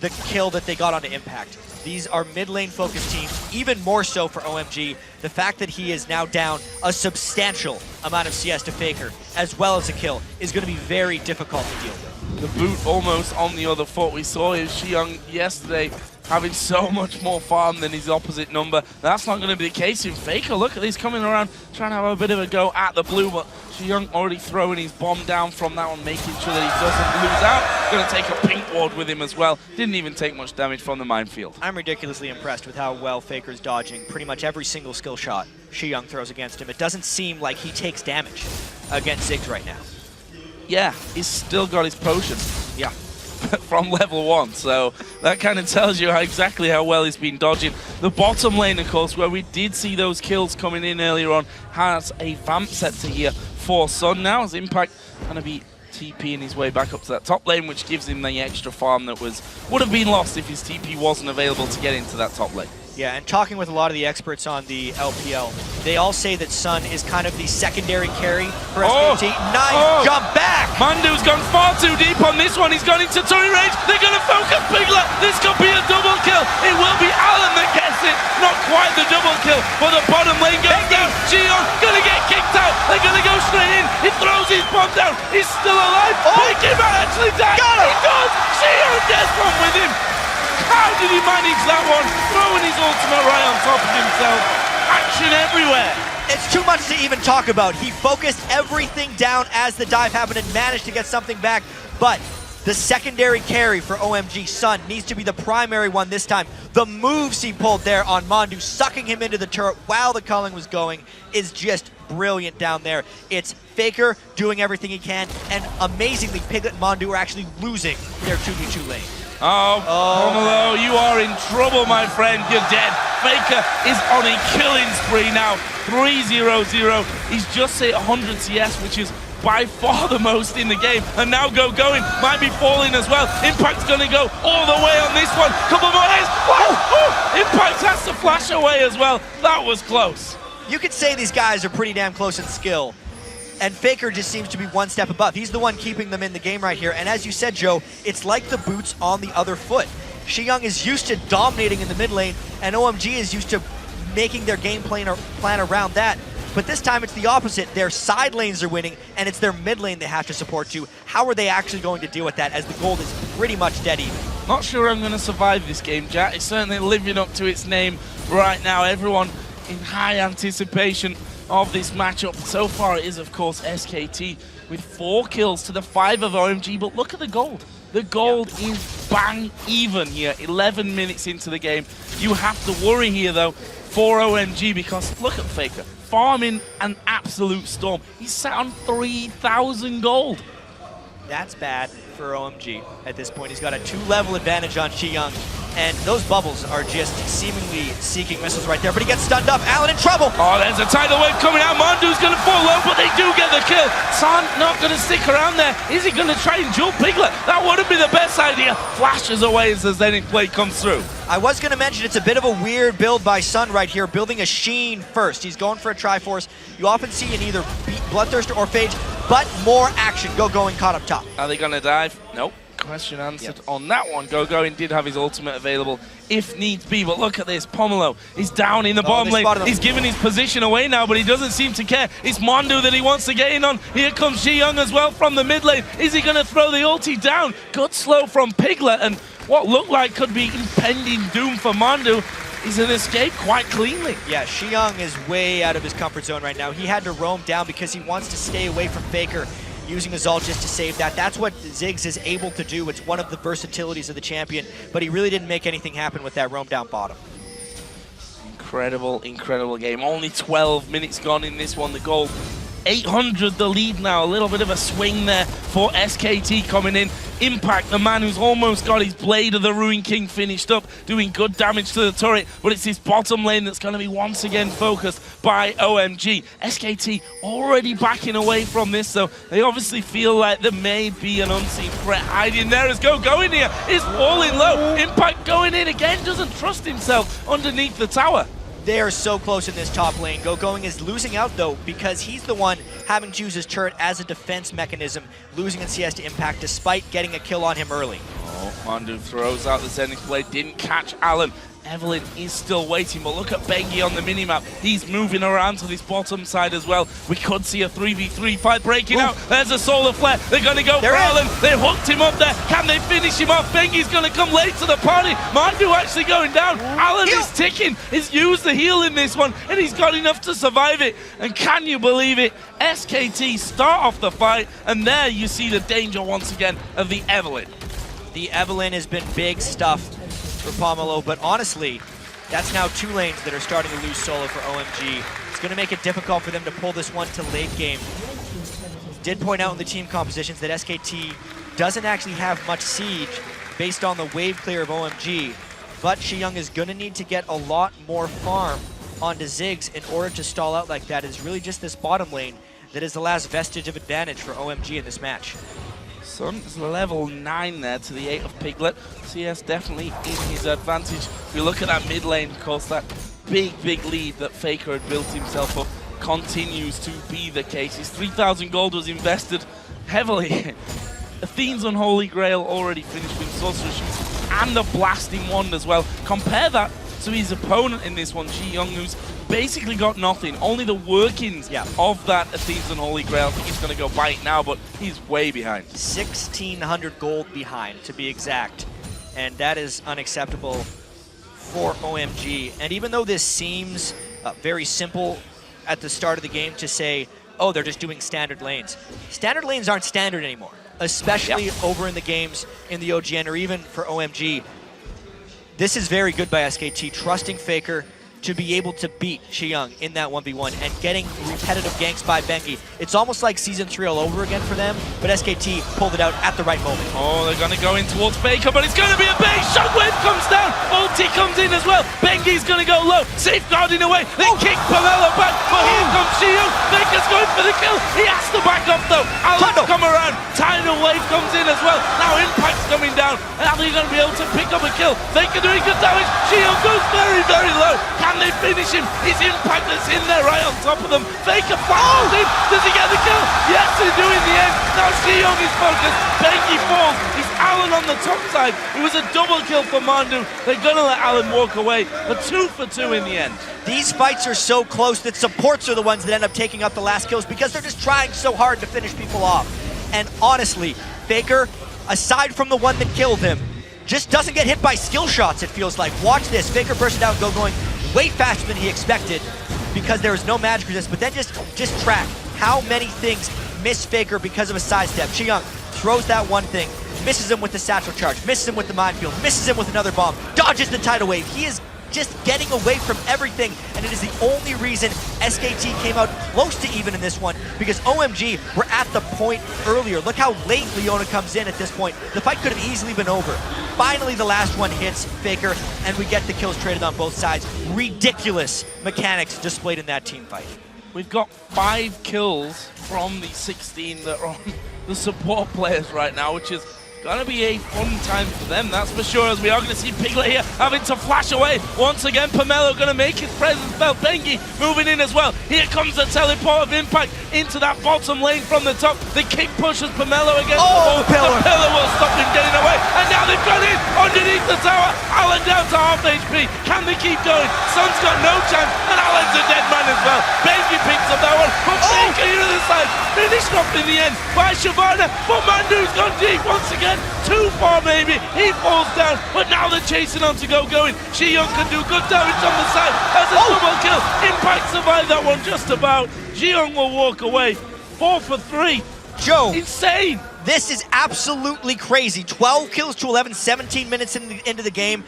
the kill that they got onto Impact. These are mid lane focused teams, even more so for OMG. The fact that he is now down a substantial amount of CS to Faker, as well as a kill, is going to be very difficult to deal with.
The boot almost on the other foot. We saw his Xiong yesterday having so much more farm than his opposite number. That's not going to be the case in Faker. Look at this, coming around, trying to have a bit of a go at the blue, but Xiong already throwing his bomb down from that one, making sure that he doesn't lose out. Going to take a pink ward with him as well. Didn't even take much damage from the minefield.
I'm ridiculously impressed with how well Faker's dodging pretty much every single skill shot Xiong throws against him. It doesn't seem like he takes damage against Ziggs right now.
Yeah, he's still got his potion.
Yeah.
From level 1, so that kind of tells you exactly how well he's been dodging. The bottom lane, of course, where we did see those kills coming in earlier on, has a vamp set to here for Sun now, as Impact going to be TPing his way back up to that top lane, which gives him the extra farm that would have been lost if his TP wasn't available to get into that top lane.
Yeah, and talking with a lot of the experts on the LPL, they all say that Sun is kind of the secondary carry for SKT. Nice jump back!
Mandu's gone far too deep on this one. He's gone into turret range. They're going to focus Piglet. This could be a double kill. It will be Alan that gets it. Not quite the double kill, but the bottom lane goes down. Xiong going to get kicked out. They're going to go straight in. He throws his bomb down. He's still alive. He might actually die. He does. Xiong gets one with him. How did he manage that one? Throwing his ultimate right on top of himself. Action everywhere.
It's too much to even talk about. He focused everything down as the dive happened and managed to get something back. But the secondary carry for OMG, Sun, needs to be the primary one this time. The moves he pulled there on Mondu, sucking him into the turret while the culling was going, is just brilliant down there. It's Faker doing everything he can, and amazingly, Piglet and Mondu are actually losing their 2v2 lane.
Pomelo, you are in trouble, my friend. You're dead. Faker is on a killing spree now. 3-0-0. He's just hit 100 CS, which is by far the most in the game. And now going might be falling as well. Impact's going to go all the way on this one. Couple more hits. Impact has to flash away as well. That was close.
You could say these guys are pretty damn close in skill. And Faker just seems to be one step above. He's the one keeping them in the game right here. And as you said, Joe, it's like the boots on the other foot. Young is used to dominating in the mid lane, and OMG is used to making their game plan around that. But this time it's the opposite. Their side lanes are winning, and it's their mid lane they have to support too. How are they actually going to deal with that, as the gold is pretty much dead even?
Not sure I'm going to survive this game, Jack. It's certainly living up to its name right now. Everyone in high anticipation of this matchup. So far it is, of course, SKT with 4 kills to the 5 of OMG, but look at the gold. The gold is bang even here, 11 minutes into the game. You have to worry here, though, for OMG, because look at Faker, farming an absolute storm. He's sat on 3,000 gold.
That's bad for OMG at this point. He's got a 2-level advantage on Young, and those bubbles are just seemingly seeking missiles right there, but he gets stunned up. Allen in trouble.
Oh, there's a tidal wave coming out. Mondu's going to fall low, but they do get the kill. San not going to stick around there. Is he going to try and duel Piglet? That wouldn't be the best idea. Flashes away as the Zenith play comes through.
I was going to mention it's a bit of a weird build by Sun right here, building a Sheen first. He's going for a Triforce. You often see in either Bloodthirster or Phage, but more action. Going caught up top.
Are they going to dive? Nope. Question answered on that one. Going did have his ultimate available if needs be, but look at this. Pomelo is down in the bottom lane. He's given his position away now, but he doesn't seem to care. It's Mondu that he wants to get in on. Here comes Young as well from the mid lane. Is he going to throw the ulti down? Good slow from Piglet, and what looked like could be impending doom for Mondu. He's an escape quite cleanly.
Yeah, Young is way out of his comfort zone right now. He had to roam down because he wants to stay away from Faker, using his ult just to save that. That's what Ziggs is able to do. It's one of the versatilities of the champion, but he really didn't make anything happen with that roam down bottom.
Incredible, incredible game. Only 12 minutes gone in this one. The goal, 800 the lead now. A little bit of a swing there for SKT coming in. Impact, the man who's almost got his Blade of the Ruin King finished up, doing good damage to the turret, but it's his bottom lane that's going to be once again focused by OMG. SKT already backing away from this, so they obviously feel like there may be an unseen threat hiding there as going here. Is falling low. Impact going in again, doesn't trust himself underneath the tower.
They are so close in this top lane. Going is losing out, though, because he's the one having to use his turret as a defense mechanism, losing in CS to Impact despite getting a kill on him early.
Oh, Mondu throws out the Zenith Blade, didn't catch Allen. Evelyn is still waiting, but look at Bengi on the minimap. He's moving around to this bottom side as well. We could see a 3v3 fight breaking out. There's a solar flare. They're going to go for Allen. They hooked him up there. Can they finish him off? Bengi's going to come late to the party. Mondu actually going down. Allen is ticking. He's used the heal in this one, and he's got enough to survive it. And can you believe it? SKT start off the fight, and there you see the danger once again of the Evelyn.
The Evelyn has been big stuff for Pomelo, but honestly, that's now 2 lanes that are starting to lose solo for OMG. It's going to make it difficult for them to pull this one to late game. Did point out in the team compositions that SKT doesn't actually have much siege based on the wave clear of OMG, but Young is going to need to get a lot more farm onto Ziggs in order to stall out like that. It's really just this bottom lane that is the last vestige of advantage for OMG in this match.
Sun is level 9 there to the 8 of Piglet. CS definitely in his advantage. If you look at that mid lane, of course, that big lead that Faker had built himself up continues to be the case. His 3,000 gold was invested heavily. Athene's Unholy Grail already finished with Sorcerer Shoes and the Blasting Wand as well. Compare that to his opponent in this one, Young, who's basically got nothing. Only the workings of that Athene's Unholy Grail. I think he's going to go bite now, but he's way behind.
1,600 gold behind, to be exact. And that is unacceptable for OMG. And even though this seems very simple at the start of the game to say, oh, they're just doing standard lanes. Standard lanes aren't standard anymore, especially over in the games in the OGN or even for OMG. This is very good by SKT, trusting Faker to be able to beat Young in that 1v1 and getting repetitive ganks by Bengi. It's almost like Season 3 all over again for them, but SKT pulled it out at the right moment.
Oh, they're going to go in towards Faker, but it's going to be a bait. Shockwave comes down. Ulti comes in as well. Bengi's going to go low, safeguarding away. They kick Pomelo back, but here comes Young. Faker's going for the kill. He has to back off though. Allen's come around. Tidal wave comes in as well. Now Impact's coming down. Are they going to be able to pick up a kill? Faker doing good damage. Young goes very low. Can they finish him? It's Impact that's in there right on top of them. Faker flashes in. Does he get the kill? Yes, they do in the end. Now Xiong is focused. Bengi falls. It's Alan on the top side. It was a double kill for Mandu. They're going to let Alan walk away. A 2 for 2 in the end.
These fights are so close that supports are the ones that end up taking up the last kills because they're just trying so hard to finish people off. And honestly, Faker, aside from the one that killed him, just doesn't get hit by skill shots, it feels like. Watch this, Faker bursting down, going way faster than he expected because there was no magic resist, but then just track how many things miss Faker because of a sidestep. Xiong throws that one thing, misses him with the satchel charge, misses him with the minefield, misses him with another bomb, dodges the tidal wave. He is just getting away from everything, and it is the only reason SKT came out close to even in this one, because OMG were at the point earlier. Look how late Leona comes in at this point. The fight could have easily been over. Finally, the last one hits Faker, and we get the kills traded on both sides. Ridiculous mechanics displayed in that team fight.
We've got 5 kills from the 16 that are on the support players right now, which is gonna be a fun time for them, that's for sure, as we are gonna see Piglet here having to flash away. Once again, Pomelo gonna make his presence felt. Bengi moving in as well. Here comes the teleport of Impact into that bottom lane from the top. The kick pushes Pomelo against the wall. The pillar will stop him getting away. And now they've got in underneath the tower. Alan down to half HP. Can they keep going? Sun's got no chance, and Alan's a dead man as well. Bengi picks up that one, but Faker here to the side. Finished off in the end by Shyvana, but Mandu's gone deep once again. Too far maybe, he falls down, but now they're chasing on to going. Xiong can do good damage on the side as a double kill. Impact survived that one just about. Xiong will walk away. 4 for 3.
Joe,
insane.
This is absolutely crazy. 12 kills to 11, 17 minutes into the game.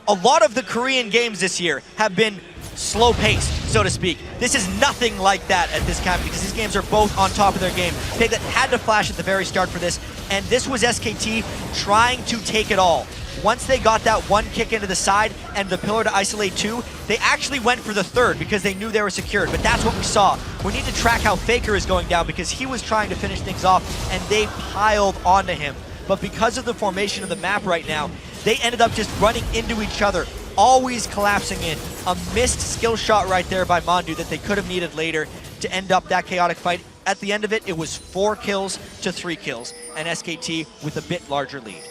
A lot of the Korean games this year have been slow-paced, so to speak. This is nothing like that at this time because these games are both on top of their game. Piglet had to flash at the very start for this, and this was SKT trying to take it all. Once they got that one kick into the side and the pillar to isolate 2, they actually went for the third because they knew they were secured, but that's what we saw. We need to track how Faker is going down because he was trying to finish things off and they piled onto him. But because of the formation of the map right now, they ended up just running into each other, always collapsing in. A missed skill shot right there by Mandu that they could have needed later to end up that chaotic fight. At the end of it, it was 4 kills to 3 kills, and SKT with a bit larger lead.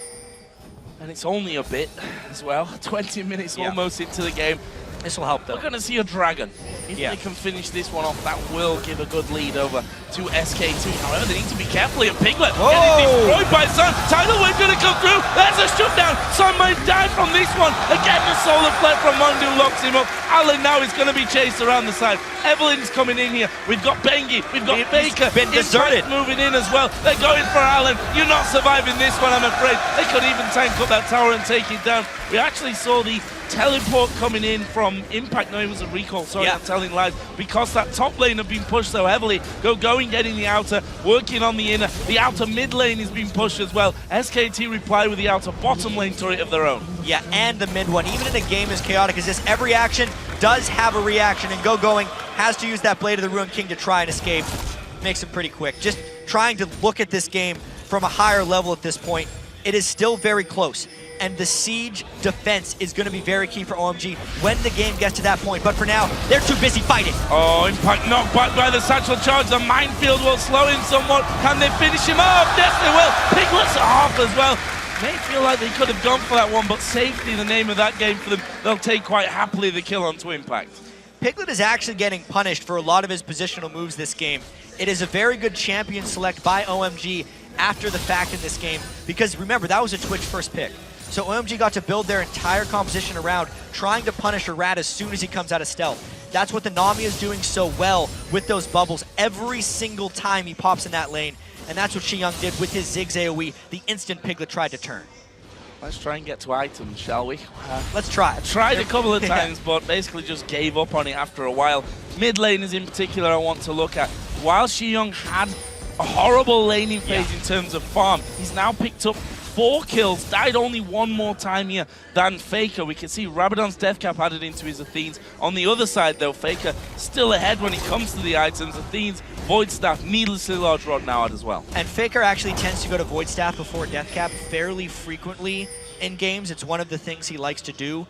And it's only a bit as well. 20 minutes almost into the game.
This will help, though.
We're going to see a dragon. If they can finish this one off, that will give a good lead over to SKT. However, they need to be careful here. Piglet getting destroyed by Sun. Tidal Wave going to come through. There's a shutdown. Sun might die from this one. Again, the solar flare from Mandu locks him up. Alan now is going to be chased around the side. Evelyn's coming in here. We've got Bengi. We've got Faker.
Been deserted.
Moving in as well. They're going for Alan. You're not surviving this one, I'm afraid. They could even tank up that tower and take it down. We actually saw the teleport coming in from Impact. No, it was a recall. Sorry, I'm telling lies. Because that top lane had been pushed so heavily. Going, getting the outer, working on the inner. The outer mid lane is being pushed as well. SKT reply with the outer bottom lane turret of their own.
Yeah, and the mid one. Even in a game as chaotic as this, every action does have a reaction, and going has to use that Blade of the Ruined King to try and escape. Makes him pretty quick. Just trying to look at this game from a higher level at this point. It is still very close, and the siege defense is going to be very key for OMG when the game gets to that point. But for now, they're too busy fighting.
Oh, Impact knocked back by the satchel charge. The minefield will slow him somewhat. Can they finish him off? Yes, they will. Piglet's off as well. May feel like they could have gone for that one, but safety, the name of that game for them. They'll take quite happily the kill onto Impact.
Piglet is actually getting punished for a lot of his positional moves this game. It is a very good champion select by OMG after the fact in this game, because remember, that was a Twitch first pick. So OMG got to build their entire composition around trying to punish a rat as soon as he comes out of stealth. That's what the Nami is doing so well with those bubbles every single time he pops in that lane. And that's what Xiong did with his Ziggs AoE the instant Piglet tried to turn.
Let's try and get to items, shall we?
Let's try.
Tried a couple of times, but basically just gave up on it after a while. Mid laners in particular I want to look at. While Xiong had a horrible laning phase in terms of farm, he's now picked up 4 kills, died only one more time here than Faker. We can see Rabadon's death cap added into his Athenes. On the other side though, Faker still ahead when it comes to the items. Athenes, Void Staff, needlessly large rod now out as well.
And Faker actually tends to go to Void Staff before death cap fairly frequently in games. It's one of the things he likes to do.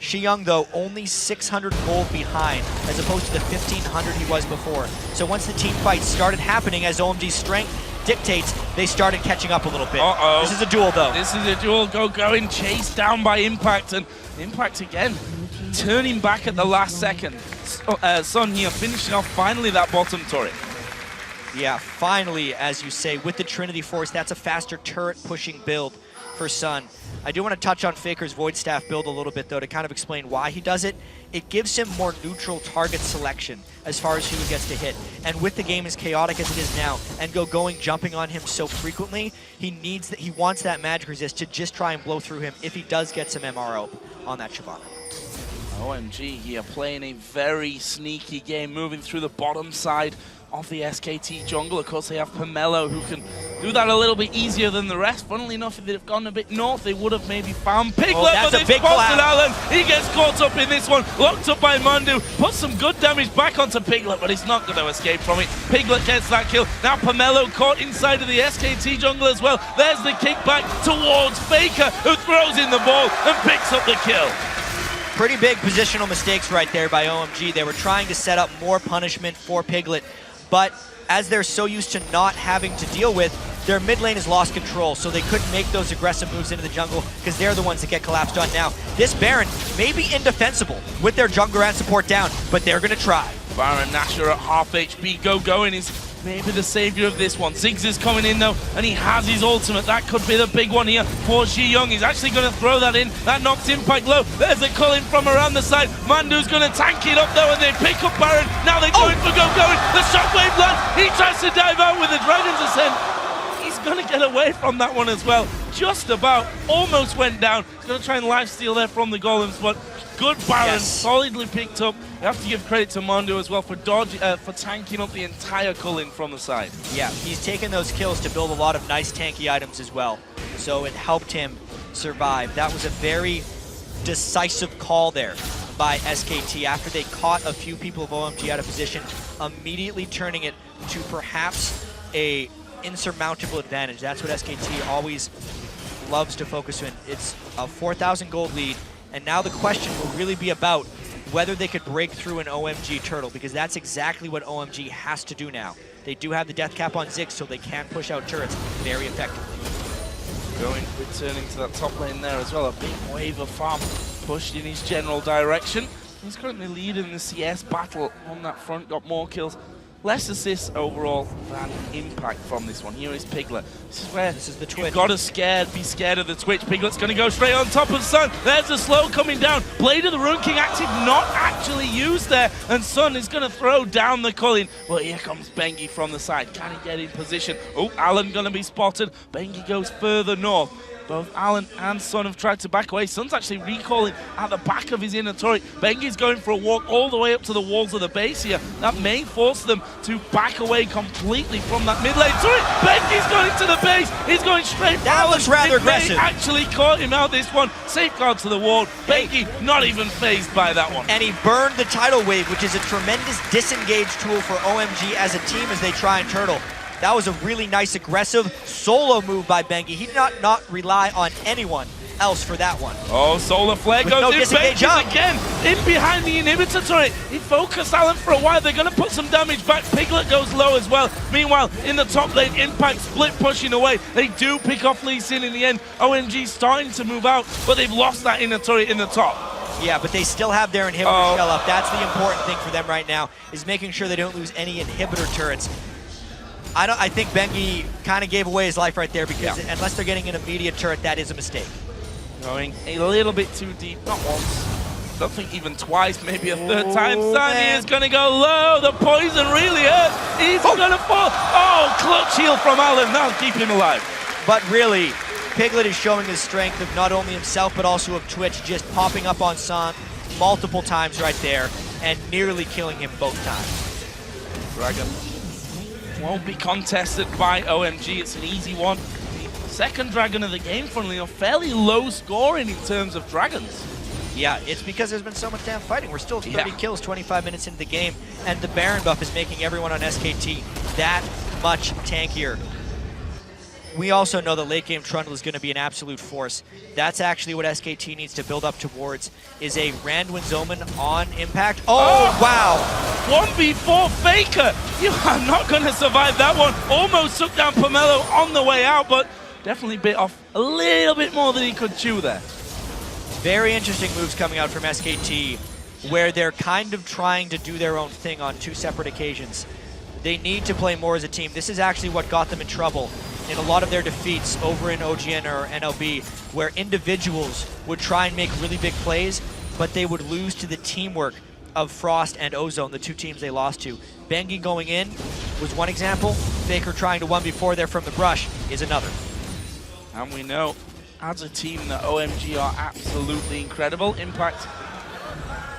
Young, though, only 600 gold behind, as opposed to the 1,500 he was before. So once the team fights started happening, as OMG's strength dictates, they started catching up a little bit.
Uh-oh.
This is a duel, though.
This is a duel. Going chased down by Impact, and Impact again turning back at the last second. Sun here finishing off finally that bottom turret.
Yeah, finally, as you say, with the Trinity Force, that's a faster turret-pushing build for Sun. I do want to touch on Faker's Void Staff build a little bit, though, to kind of explain why he does it. It gives him more neutral target selection as far as who he gets to hit. And with the game as chaotic as it is now, and jumping on him so frequently, he wants that magic resist to just try and blow through him if he does get some MRO on that Shyvana.
OMG here playing a very sneaky game, moving through the bottom side of the SKT jungle. Of course, they have Pomelo, who can do that a little bit easier than the rest. Funnily enough, if they'd have gone a bit north, they would have maybe found Piglet,
that's
but
a
they
big
spotted
collapse.
Alan. He gets caught up in this one, locked up by Mandu, puts some good damage back onto Piglet, but he's not going to escape from it. Piglet gets that kill. Now Pomelo caught inside of the SKT jungle as well. There's the kickback towards Faker, who throws in the ball and picks up the kill.
Pretty big positional mistakes right there by OMG. They were trying to set up more punishment for Piglet, but as they're so used to not having to deal with, their mid lane has lost control, so they couldn't make those aggressive moves into the jungle because they're the ones that get collapsed on now. This Baron may be indefensible with their jungler and support down, but they're going to try.
Baron Nashor at half HP. Going is maybe the savior of this one. Ziggs is coming in though, and he has his ultimate. That could be the big one here for Young. He's actually going to throw that in. That knocks Impact low. There's a call in from around the side. Mandu's going to tank it up though, and they pick up Baron. Now they're going for going. The shockwave lands. He tries to dive out with the Dragon's Ascent. He's going to get away from that one as well. Just about. Almost went down. He's going to try and lifesteal there from the golems, but good Baron, solidly picked up. You have to give credit to Mondo as well for for tanking up the entire Cullen from the side.
Yeah, he's taken those kills to build a lot of nice tanky items as well. So it helped him survive. That was a very decisive call there by SKT after they caught a few people of OMG out of position, immediately turning it to perhaps a insurmountable advantage. That's what SKT always loves to focus in. It's a 4,000 gold lead. And now the question will really be about whether they could break through an OMG turtle, because that's exactly what OMG has to do now. They do have the death cap on Ziggs, so they can push out turrets very effectively.
Returning to that top lane there as well. A big wave of farm pushed in his general direction. He's currently leading the CS battle on that front, got more kills. Less assists overall than Impact from this one. Here is Piglet. This is where
the Twitch.
You've got to be scared of the Twitch. Piglet's going to go straight on top of Sun. There's the slow coming down. Blade of the Rune King active, not actually used there. And Sun is going to throw down the Cullen. Well, here comes Bengi from the side. Can he get in position? Oh, Alan going to be spotted. Bengi goes further north. Both Alan and Sun have tried to back away. Sun's actually recalling at the back of his inner turret. Bengi's going for a walk all the way up to the walls of the base here. That may force them to back away completely from that mid lane turret. Bengi's going to the base. He's going straight.
That looks rather aggressive.
Actually caught him out this one. Safeguard to the wall. Bengi not even phased by that one.
And he burned the tidal wave, which is a tremendous disengage tool for OMG as a team as they try and turtle. That was a really nice aggressive solo move by Bengi. He did not rely on anyone else for that one.
Oh, solar flare goes in. Bengi again in behind the inhibitor turret. He focused Alan for a while. They're going to put some damage back. Piglet goes low as well. Meanwhile, in the top lane, Impact split pushing away. They do pick off Lee Sin in the end. OMG starting to move out, but they've lost that inner turret in the top.
Yeah, but they still have their inhibitor shell up. That's the important thing for them right now, is making sure they don't lose any inhibitor turrets. I think Bengi kind of gave away his life right there, because unless they're getting an immediate turret, that is a mistake.
Going a little bit too deep, not once, don't think even twice, maybe a third time. Sunny is going to go low, the poison really hurts, he's going to fall. Oh, clutch heal from Alan, that'll keep him alive.
But really, Piglet is showing his strength of not only himself, but also of Twitch, just popping up on Sun multiple times right there, and nearly killing him both times.
Dragon won't be contested by OMG, it's an easy one. Second Dragon of the game, funnily enough, fairly low scoring in terms of Dragons.
Yeah, it's because there's been so much damn fighting. We're still 30 kills 25 minutes into the game, and the Baron buff is making everyone on SKT that much tankier. we also know that late game Trundle is going to be an absolute force. That's actually what SKT needs to build up towards, is a Randwin's Omen on impact. Oh, wow.
1v4 Faker. You are not going to survive that one. Almost took down Pomelo on the way out, but definitely bit off a little bit more than he could chew there.
Very interesting moves coming out from SKT, where they're kind of trying to do their own thing on 2 separate occasions. They need to play more as a team. This is actually what got them in trouble in a lot of their defeats over in OGN or NLB, where individuals would try and make really big plays, but they would lose to the teamwork of Frost and Ozone, the 2 teams they lost to. Bengi going in was one example. Faker trying to 1v4 there from the brush is another.
And we know, as a team, that OMG are absolutely incredible. Impact,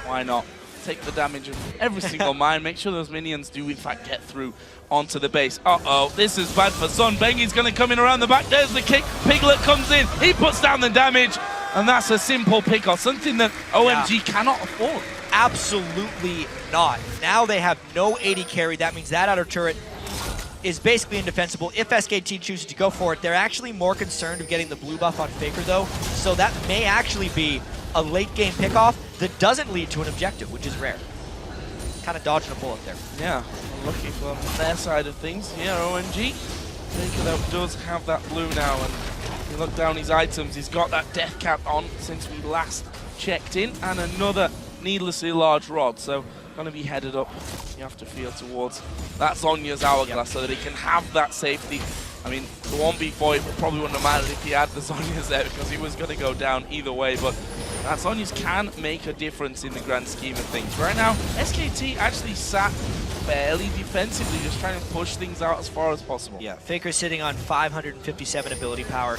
why not? Take the damage of every single mine, make sure those minions do in fact get through onto the base. Uh-oh, this is bad for Son. Bengi's going to come in around the back. There's the kick. Piglet comes in. He puts down the damage. And that's a simple pick-off, something that OMG cannot afford.
Absolutely not. Now they have no AD carry. That means that outer turret is basically indefensible. If SKT chooses to go for it, they're actually more concerned of getting the blue buff on Faker, though. So that may actually be a late-game pickoff that doesn't lead to an objective, which is rare. Kind of dodging a bullet there.
Yeah, looking from their side of things. Yeah, OMG. Faker, though, does have that blue now, and you look down his items, he's got that death cap on since we last checked in, and another needlessly large rod, so going to be headed up, you have to feel, towards that Zhonya's hourglass so that he can have that safety. I mean, the 1v4, it probably wouldn't have mattered if he had the Zhonya's there, because he was going to go down either way, but that Zhonya's can make a difference in the grand scheme of things. Right now, SKT actually sat fairly defensively, just trying to push things out as far as possible.
Yeah, Faker's sitting on 557 ability power.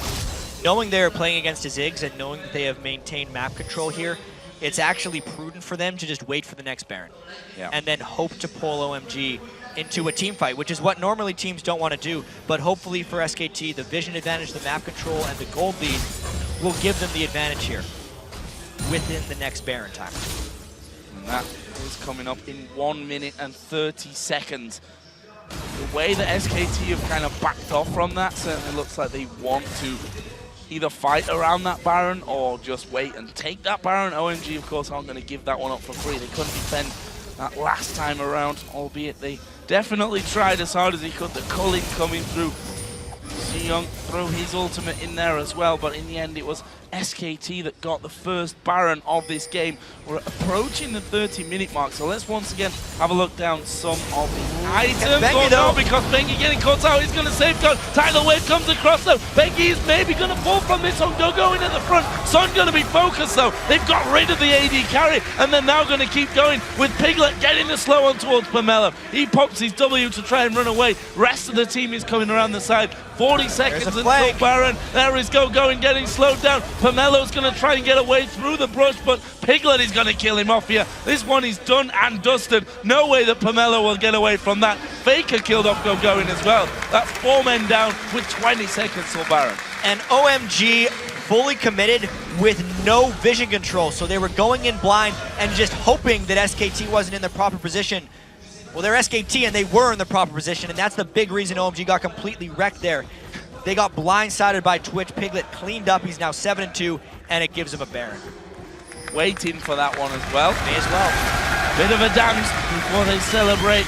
Knowing they're playing against his Ziggs and knowing that they have maintained map control here, it's actually prudent for them to just wait for the next Baron.
Yeah.
And then hope to pull OMG into a team fight, which is what normally teams don't want to do. But hopefully for SKT, the vision advantage, the map control, and the gold lead will give them the advantage here within the next Baron time.
And that is coming up in 1 minute and 30 seconds. The way that SKT have kind of backed off from that certainly looks like they want to either fight around that Baron or just wait and take that Baron. OMG, of course, aren't going to give that one up for free. They couldn't defend that last time around, albeit they definitely tried as hard as he could. The culling coming through. Young throw his ultimate in there as well, but in the end it was SKT that got the first Baron of this game. We're approaching the 30-minute mark, so let's once again have a look down some of the items.
Bengi,
no, because Bengi getting caught out, he's going to safeguard. Tidal Wave comes across though. Bengi is maybe going to fall from this. Hongdo going at the front. Son going to be focused though. They've got rid of the AD carry, and they're now going to keep going with Piglet getting the slow on towards Pomelo. He pops his W to try and run away. Rest of the team is coming around the side. 40 seconds until Baron. There is going, getting slowed down. Pomelo's going to try and get away through the brush, but Piglet is going to kill him off here. This one is done and dusted. No way that Pomelo will get away from that. Faker killed off going as well. That's 4 men down with 20 seconds till Baron.
And OMG fully committed with no vision control, so they were going in blind and just hoping that SKT wasn't in the proper position. Well, they're SKT and they were in the proper position, and that's the big reason OMG got completely wrecked there. They got blindsided by Twitch. Piglet cleaned up. He's now 7-2, and it gives him a Baron.
Waiting for that one as well.
May as well.
Bit of a dance before they celebrate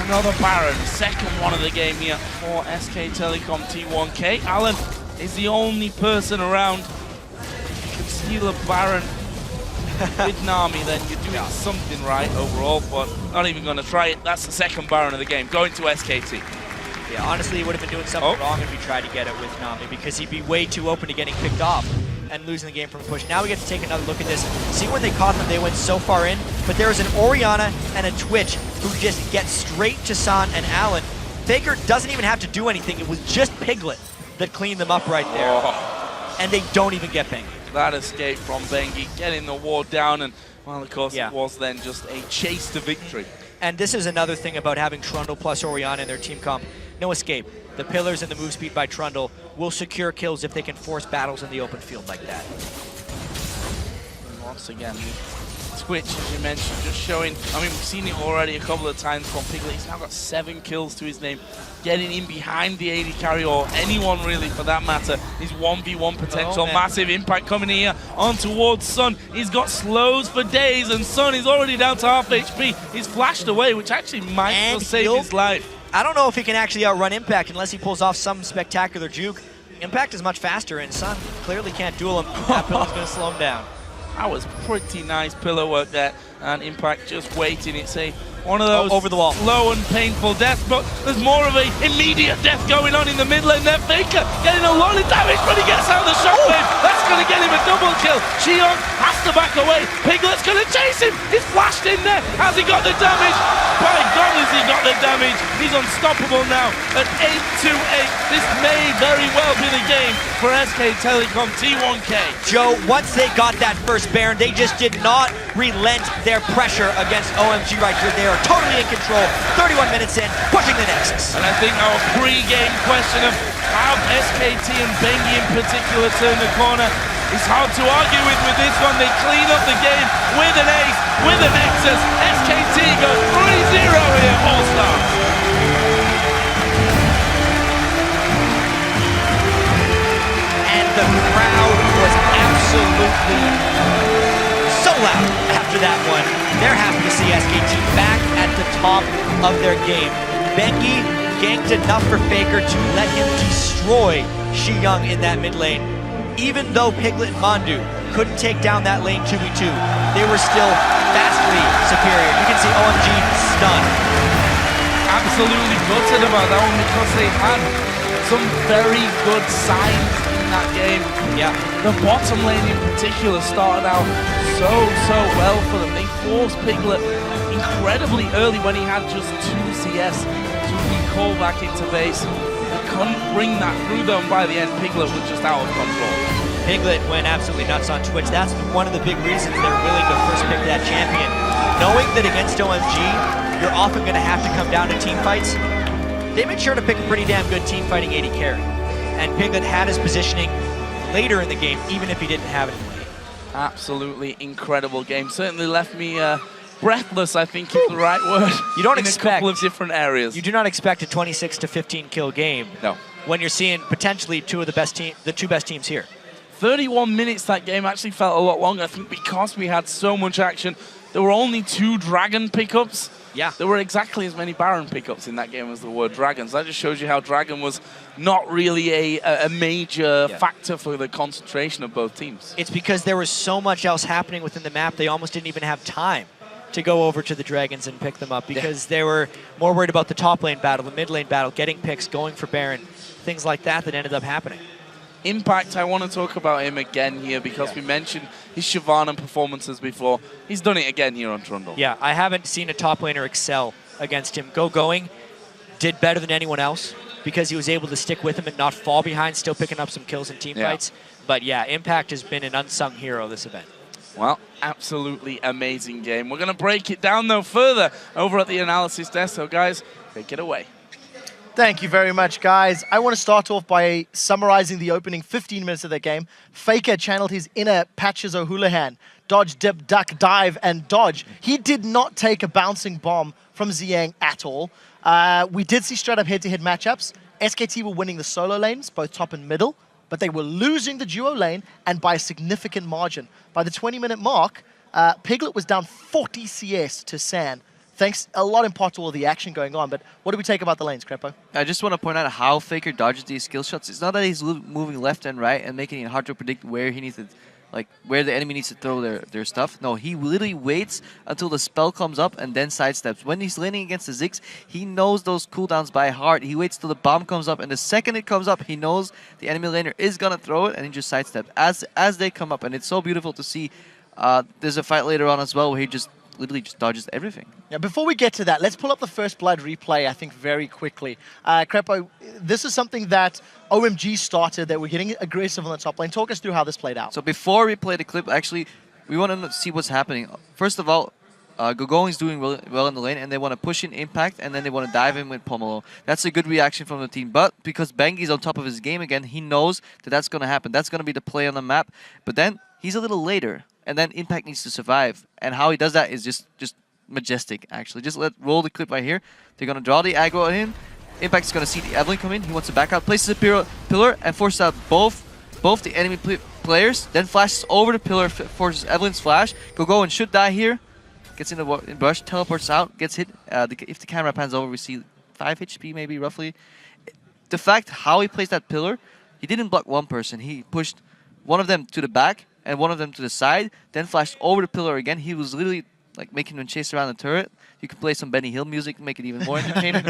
another Baron. Second one of the game here for SK Telecom T1K. Alan is the only person around who can steal a Baron with Nami, then you're doing something right overall, but not even going to try it. That's the second Baron of the game, going to SKT.
Yeah, honestly, he would have been doing something wrong if he tried to get it with Nami, because he'd be way too open to getting picked off and losing the game from a push. Now we get to take another look at this. See when they caught them, they went so far in, but there was an Orianna and a Twitch who just get straight to San and Alan. Faker doesn't even have to do anything. It was just Piglet that cleaned them up right there. And they don't even get Bengi.
That escape from Bengi, getting the ward down, and, well, of course, it was then just a chase to victory.
And this is another thing about having Trundle plus Orianna in their team comp. No escape. The pillars and the move speed by Trundle will secure kills if they can force battles in the open field like that.
And once again, Twitch, as you mentioned, just showing, I mean, we've seen it already a couple of times from Piglet. He's now got 7 kills to his name. Getting in behind the AD carry, or anyone really for that matter, is 1v1 potential. Massive impact coming here on towards Sun. He's got slows for days, and Sun is already down to half HP. He's flashed away, which actually might just save his life.
I don't know if he can actually outrun Impact unless he pulls off some spectacular juke. Impact is much faster, and Sun clearly can't duel him. That pillow's going to slow him down.
That was pretty nice pillow work there, and Impact just waiting. It's one of those
over the wall,
slow and painful deaths, but there's more of an immediate death going on in the mid lane there. Faker getting a lot of damage, but he gets out of the shockwave. That's going to get him a double kill. Xiong has to back away. Piglet's going to chase him. He's flashed in there. Has he got the damage? By God, has he got the damage? He's unstoppable now at 8-2-8. This may very well be the game for SK Telecom T1K.
Joe, once they got that first Baron, they just did not relent their pressure against OMG right here. They are totally in control. 31 minutes in, pushing the Nexus.
And I think our pre-game question of how SKT and Bengi in particular turn the corner is hard to argue with this one. They clean up the game with an ace, with a Nexus. SKT goes 3-0 here, All-Star.
And the crowd was absolutely so loud after that one. They're happy to see SKT back at the top of their game. Bengi ganked enough for Faker to let him destroy Xiong in that mid lane. Even though Piglet and Mandu couldn't take down that lane 2v2, they were still vastly superior. You can see OMG stunned.
Absolutely gutted about that one because they had some very good signs in that game.
Yeah.
The bottom lane in particular started out so well for them. They forced Piglet incredibly early when he had just 2 CS to recall back into base. They couldn't bring that through though, and by the end Piglet was just out of control.
Piglet went absolutely nuts on Twitch. That's one of the big reasons they're willing to first pick that champion. Knowing that against OMG, you're often going to have to come down to team fights, they made sure to pick a pretty damn good team fighting AD carry. And Piglet had his positioning later in the game, even if he didn't have it in the lane.
Absolutely incredible game. Certainly left me breathless, I think is the right word.
You don't
in
expect,
a couple of different areas.
You do not expect a 26 to 15 kill game.
No.
When you're seeing potentially the two best teams here.
31 minutes that game actually felt a lot longer. I think because we had so much action, there were only 2 Dragon pickups.
Yeah.
There were exactly as many Baron pickups in that game as there were Dragons. That just shows you how Dragon was not really a major factor for the concentration of both teams.
It's because there was so much else happening within the map, they almost didn't even have time to go over to the Dragons and pick them up because they were more worried about the top lane battle, the mid lane battle, getting picks, going for Baron, things like that ended up happening.
Impact, I want to talk about him again here because we mentioned his Shyvana performances before. He's done it again here on Trundle.
Yeah, I haven't seen a top laner excel against him. Going did better than anyone else because he was able to stick with him and not fall behind, still picking up some kills in team fights. But yeah, Impact has been an unsung hero this event.
Well, absolutely amazing game. We're going to break it down, though, further over at the analysis desk. So, guys, take it away.
Thank you very much, guys. I want to start off by summarizing the opening 15 minutes of the game. Faker channeled his inner Patches O'Houlihan. Dodge, dip, duck, dive, and dodge. He did not take a bouncing bomb from Xiang at all. We did see straight up head-to-head matchups. SKT were winning the solo lanes, both top and middle, but they were losing the duo lane, and by a significant margin. By the 20-minute mark, Piglet was down 40 CS to San. Thanks a lot in part to all the action going on, but what do we take about the lanes, Crepo?
I just want to point out how Faker dodges these skill shots. It's not that he's moving left and right and making it hard to predict where he needs to, like where the enemy needs to throw their stuff. No, he literally waits until the spell comes up and then sidesteps. When he's laning against the Ziggs, he knows those cooldowns by heart. He waits till the bomb comes up, and the second it comes up, he knows the enemy laner is gonna throw it, and he just sidesteps as they come up. And it's so beautiful to see. There's a fight later on as well where he just literally just dodges everything.
Yeah, before we get to that, let's pull up the First Blood replay, I think, very quickly. Crepo, this is something that OMG started, that we're getting aggressive on the top lane. Talk us through how this played out.
So before we play the clip, actually, we want to see what's happening. First of all, Gogong is doing well in the lane, and they want to push in Impact, and then they want to dive in with Pomelo. That's a good reaction from the team. But because Bengi's on top of his game again, he knows that that's going to happen. That's going to be the play on the map. But then he's a little later. and then Impact needs to survive. And how he does that is just majestic, actually. Just roll the clip right here. They're going to draw the aggro at him. Impact's going to see the Evelyn come in. He wants to back out, places a pillar, and forces out both the enemy players. Then flashes over the pillar, forces Evelyn's flash. Go and should die here. Gets in the brush, teleports out, gets hit. If the camera pans over, we see 5 HP maybe, roughly. The fact how he placed that pillar, he didn't block one person. He pushed one of them to the back and one of them to the side, then flashed over the pillar again. He was literally like making them chase around the turret. You could play some Benny Hill music to make it even more entertaining.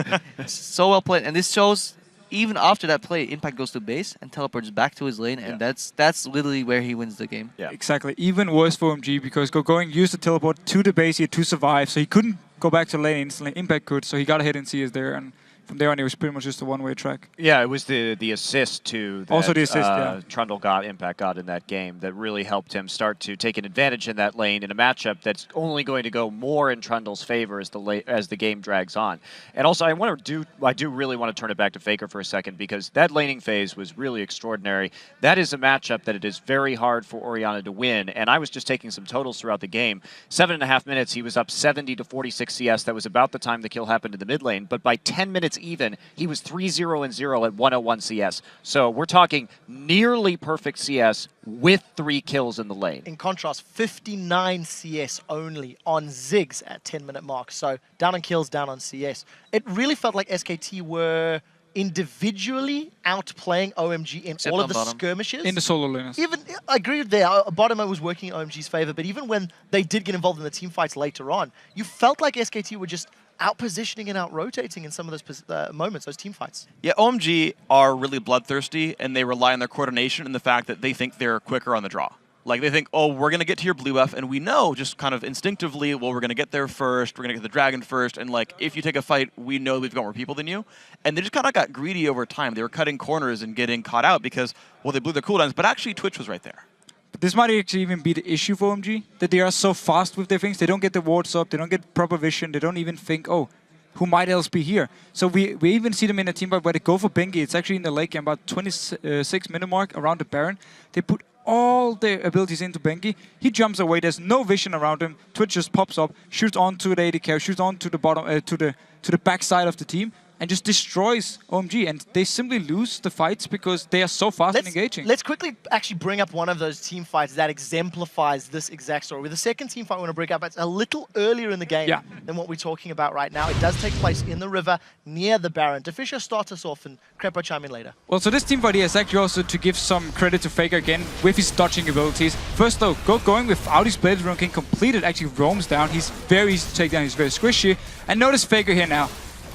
So well played. And this shows, even after that play, Impact goes to base and teleports back to his lane, and that's literally where he wins the game.
Yeah. Exactly. Even worse for OMG, because going used the teleport to the base here to survive, so he couldn't go back to lane instantly. Impact could, so he got a hit in CS there, and from there on it was pretty much just a one-way track.
Yeah, it was the assist to that,
also the assist, yeah.
Trundle Impact got in that game that really helped him start to take an advantage in that lane in a matchup that's only going to go more in Trundle's favor as the game drags on. And also, I do really want to turn it back to Faker for a second, because that laning phase was really extraordinary. That is a matchup that it is very hard for Orianna to win, and I was just taking some totals throughout the game. 7.5 minutes, he was up 70 to 46 CS. That was about the time the kill happened in the mid lane, but by 10 minutes even, he was 3-0-0 at 101 CS. So we're talking nearly perfect CS with 3 kills in the lane.
In contrast, 59 CS only on Ziggs at 10-minute mark. So down on kills, down on CS. It really felt like SKT were individually outplaying OMG in all of the skirmishes.
In the solo lanes.
Even, I agree with there, bottom was working in OMG's favor, but even when they did get involved in the team fights later on, you felt like SKT were just out-positioning and out-rotating in some of those moments, those team fights.
Yeah, OMG are really bloodthirsty, and they rely on their coordination and the fact that they think they're quicker on the draw. Like, they think, oh, we're going to get to your blue buff, and we know just kind of instinctively, well, we're going to get there first, we're going to get the dragon first, and, like, if you take a fight, we know we've got more people than you. And they just kind of got greedy over time. They were cutting corners and getting caught out because, well, they blew their cooldowns, but actually Twitch was right there.
But this might actually even be the issue for OMG, that they are so fast with their things. They don't get the wards up, they don't get proper vision, they don't even think, oh, who might else be here? So we even see them in a team fight where they go for Bengi. It's actually in the late game, about 26-minute mark around the Baron. They put all their abilities into Bengi. He jumps away. There's no vision around him. Twitch just pops up, shoots onto the AD carry, shoots onto the bottom, to the back side of the team, and just destroys OMG. And they simply lose the fights because they are so fast and engaging.
Let's quickly actually bring up one of those team fights that exemplifies this exact story. With the second team fight we want to bring up, it's a little earlier in the game than what we're talking about right now. It does take place in the river near the Baron. DeFisher start us off and Crepo chime in later.
Well, so this team fight here is actually also to give some credit to Faker again with his dodging abilities. First though, going without his Blade Rune King completed, actually roams down. He's very easy to take down, he's very squishy. And notice Faker here now.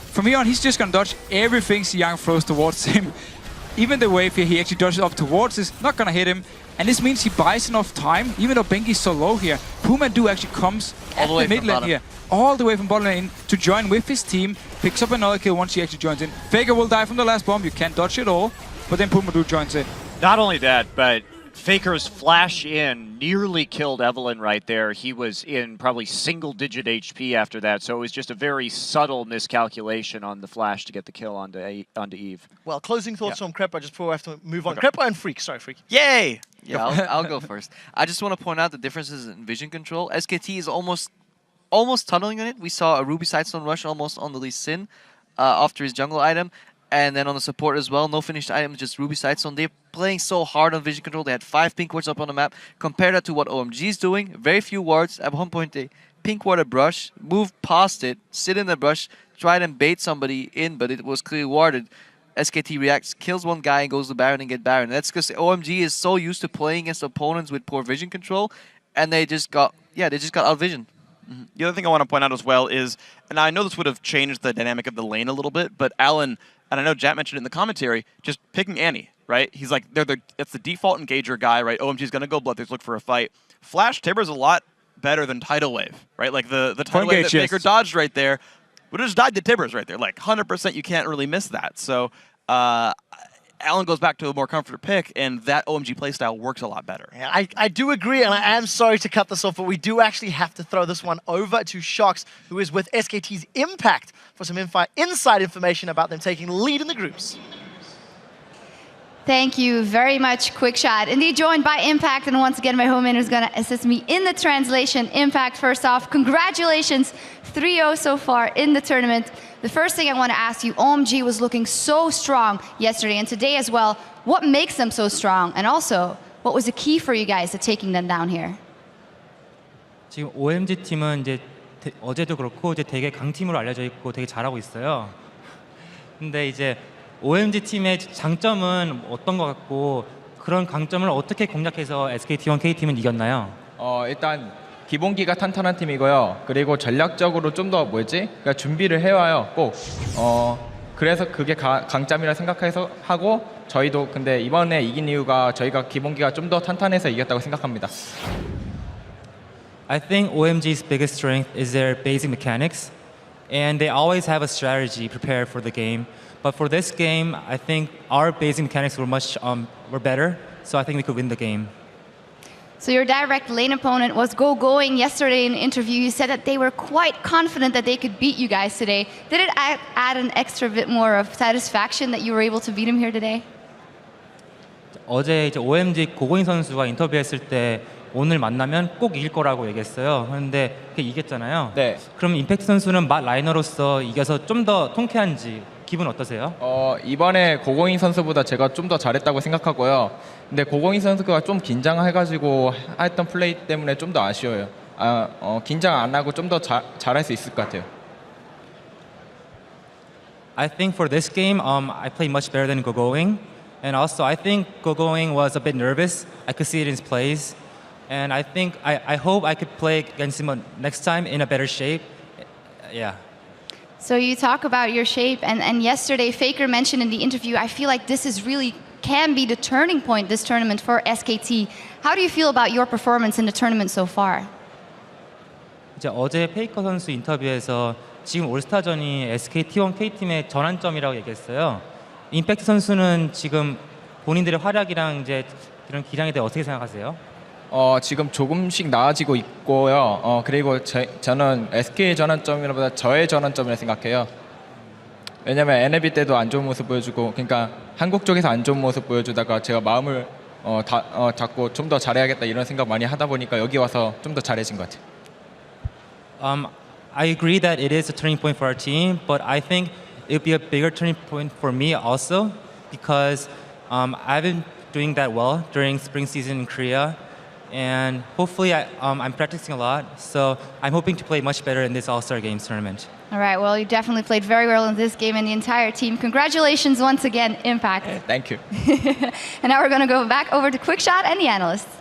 From here on, he's just going to dodge everything Xiang throws towards him. Even the wave here, he actually dodges up towards is not going to hit him. And this means he buys enough time, even though Bengi's so low here. Pumadoo actually comes at the mid lane here, all the way from bottom lane to join with his team. Picks up another kill once he actually joins in. Faker will die from the last bomb, you can't dodge it all. But then Pumadoo joins in.
Not only that, but Faker's flash in nearly killed Evelyn right there. He was in probably single-digit HP after that, so it was just a very subtle miscalculation on the flash to get the kill onto Eve.
Well, closing thoughts on Crepo just before we have to move on. Crepo and Freak. Sorry, Freak.
Yay!
Yeah, I'll go first. I just want to point out the differences in vision control. SKT is almost tunneling on it. We saw a Ruby Sidestone rush almost on the Lee Sin after his jungle item. And then on the support as well, no finished items, just Ruby Sidestone. They're playing so hard on vision control. They had 5 pink wards up on the map. Compare that to what OMG is doing. Very few wards. At one point, they pink ward a brush, move past it, sit in the brush, try and bait somebody in, but it was clearly warded. SKT reacts, kills one guy, and goes to Baron and get Baron. That's because OMG is so used to playing against opponents with poor vision control, and they just got out-visioned.
The other thing I want to point out as well is, and I know this would have changed the dynamic of the lane a little bit, but Alan, and I know Jack mentioned it in the commentary, just picking Annie, right? He's like, it's the default engager guy, right? OMG's going to go Bloodthirst, look for a fight. Flash Tiber's a lot better than Tidal Wave, right? Like the Tidal Wave that Faker dodged right there, would have just died to Tiber's right there. Like 100% you can't really miss that. So Alan goes back to a more comfort pick, and that OMG playstyle works a lot better.
Yeah, I do agree, and I am sorry to cut this off, but we do actually have to throw this one over to Shox, who is with SKT's Impact for some inside information about them taking lead in the groups.
Thank you very much, Quick Shot. Indeed, joined by Impact, and once again, my home in is going to assist me in the translation. Impact, first off, congratulations, 3-0 so far in the tournament. The first thing I want to ask you, OMG was looking so strong yesterday and today as well. What makes them so strong? And also, what was the key for you guys to taking them down here?
지금 OMG 팀은 이제 어제도 그렇고 이제 되게 강팀으로 알려져 있고 되게 잘하고 있어요. 근데 이제 OMG 팀의 장점은 어떤 것 같고 그런 강점을 어떻게 공략해서 SKT1 K팀은 이겼나요?
일단 기본기가 탄탄한 팀이고요. 그리고 전략적으로 좀 더 그러니까 준비를 해와요. 꼭. 그래서 그게 강점이라 생각해서 하고 저희도 근데 이번에 이긴 이유가 저희가 기본기가 좀 더 탄탄해서 이겼다고 생각합니다.
I think OMG's biggest strength is their basic mechanics, and they always have a strategy prepared for the game. But for this game, I think our basic mechanics were were better, so I think we could win the game.
So your direct lane opponent was going yesterday in an interview. You said that they were quite confident that they could beat you guys today. Did it add an extra bit more of satisfaction that you were able to beat him here today?
어제 이제 OMG 고고인 선수가 인터뷰했을 때 오늘 만나면 꼭 이길 거라고 얘기했어요. 그런데 이겼잖아요.
네.
그럼 임팩트 선수는 라이너로서 이겨서 좀 더 통쾌한지 기분 어떠세요?
이번에 고고인 선수보다 제가 좀 더 잘했다고 생각하고요. 근데 고고인 선수가 좀 긴장해가지고 했던 플레이 때문에 좀 더 아쉬워요. 긴장 안 하고 좀 더 잘할 수 있을 것 같아요.
I think for this game, I played much better than Gogoing, and also I think Gogoing was a bit nervous. I could see it in his plays, and I think I hope I could play against him next time in a better shape. Yeah.
So you talk about your shape, and yesterday Faker mentioned in the interview, I feel like this is really can be the turning point this tournament for SKT. How do you feel about your performance in the tournament so far?
이제 어제 페이커 선수 인터뷰에서 지금 올스타전이 SKT1 K팀의 전환점이라고 얘기했어요. 임팩트 선수는 지금 본인들의 활약이랑 이제 이런 기량에 대해 어떻게 생각하세요?
지금 조금씩 나아지고 있고요. 그리고 저는 SK의 전환점이라보다 저의 전환점이라 생각해요. 왜냐면 NLB 때도 안 좋은 모습 보여주고, 그러니까 한국 쪽에서 안 좋은 모습 보여주다가 제가 마음을 잡고 좀 더 잘해야겠다 이런 생각 많이 하다 보니까 여기 와서 좀 더 잘해진 것 같아요.
I agree that it is a turning point for our team, but I think it would be a bigger turning point for me also because I've been doing that well during spring season in Korea. And hopefully I'm practicing a lot, so I'm hoping to play much better in this All-Star Games tournament.
All right, well, you definitely played very well in this game and the entire team. Congratulations once again, Impact.
Thank you.
And now we're going to go back over to Quick Shot and the analysts.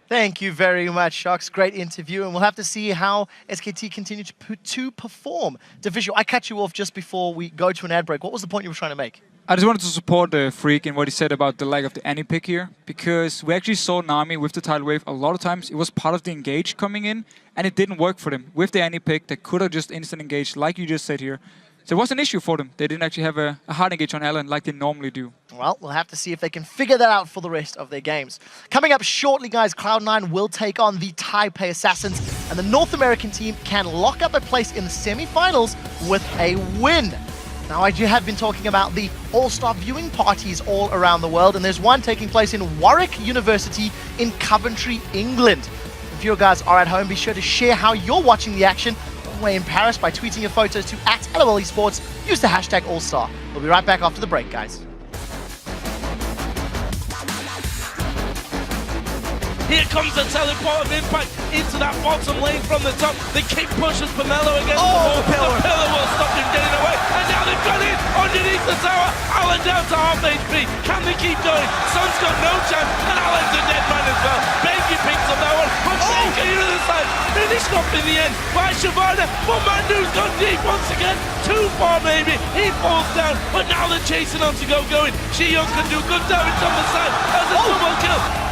Thank you very much, Shocks. Great interview, and we'll have to see how SKT continue to perform. Division, I cut you off just before we go to an ad break. What was the point you were trying to make?
I just wanted to support the Freak in what he said about the lack of the Annie pick here, because we actually saw Nami with the tidal wave a lot of times. It was part of the engage coming in, and it didn't work for them. With the Annie pick, they could have just instant engaged, like you just said here. So it was an issue for them. They didn't actually have a hard engage on Alan like they normally do.
Well, we'll have to see if they can figure that out for the rest of their games. Coming up shortly, guys, Cloud9 will take on the Taipei Assassins, and the North American team can lock up a place in the semi-finals with a win. Now, I have been talking about the all-star viewing parties all around the world, and there's one taking place in Warwick University in Coventry, England. If you guys are at home, be sure to share how you're watching the action all the way in Paris by tweeting your photos to @LOLesports. Use the hashtag AllStar. We'll be right back after the break, guys.
Here comes the teleport of Impact into that bottom lane from the top. The kick pushes Pomelo against the wall. The pillar will stop him getting away. And now they've got in underneath the tower. Alan down to half HP. Can they keep going? Sun's got no chance. And Alan's a dead man as well. Benji picks up that one. But Baker to the side. Finished off in the end by Shavana. But Mandu's gone deep once again. Too far maybe. He falls down. But now they're chasing on to go going. Shiyong can do good damage on the side. As a double kill.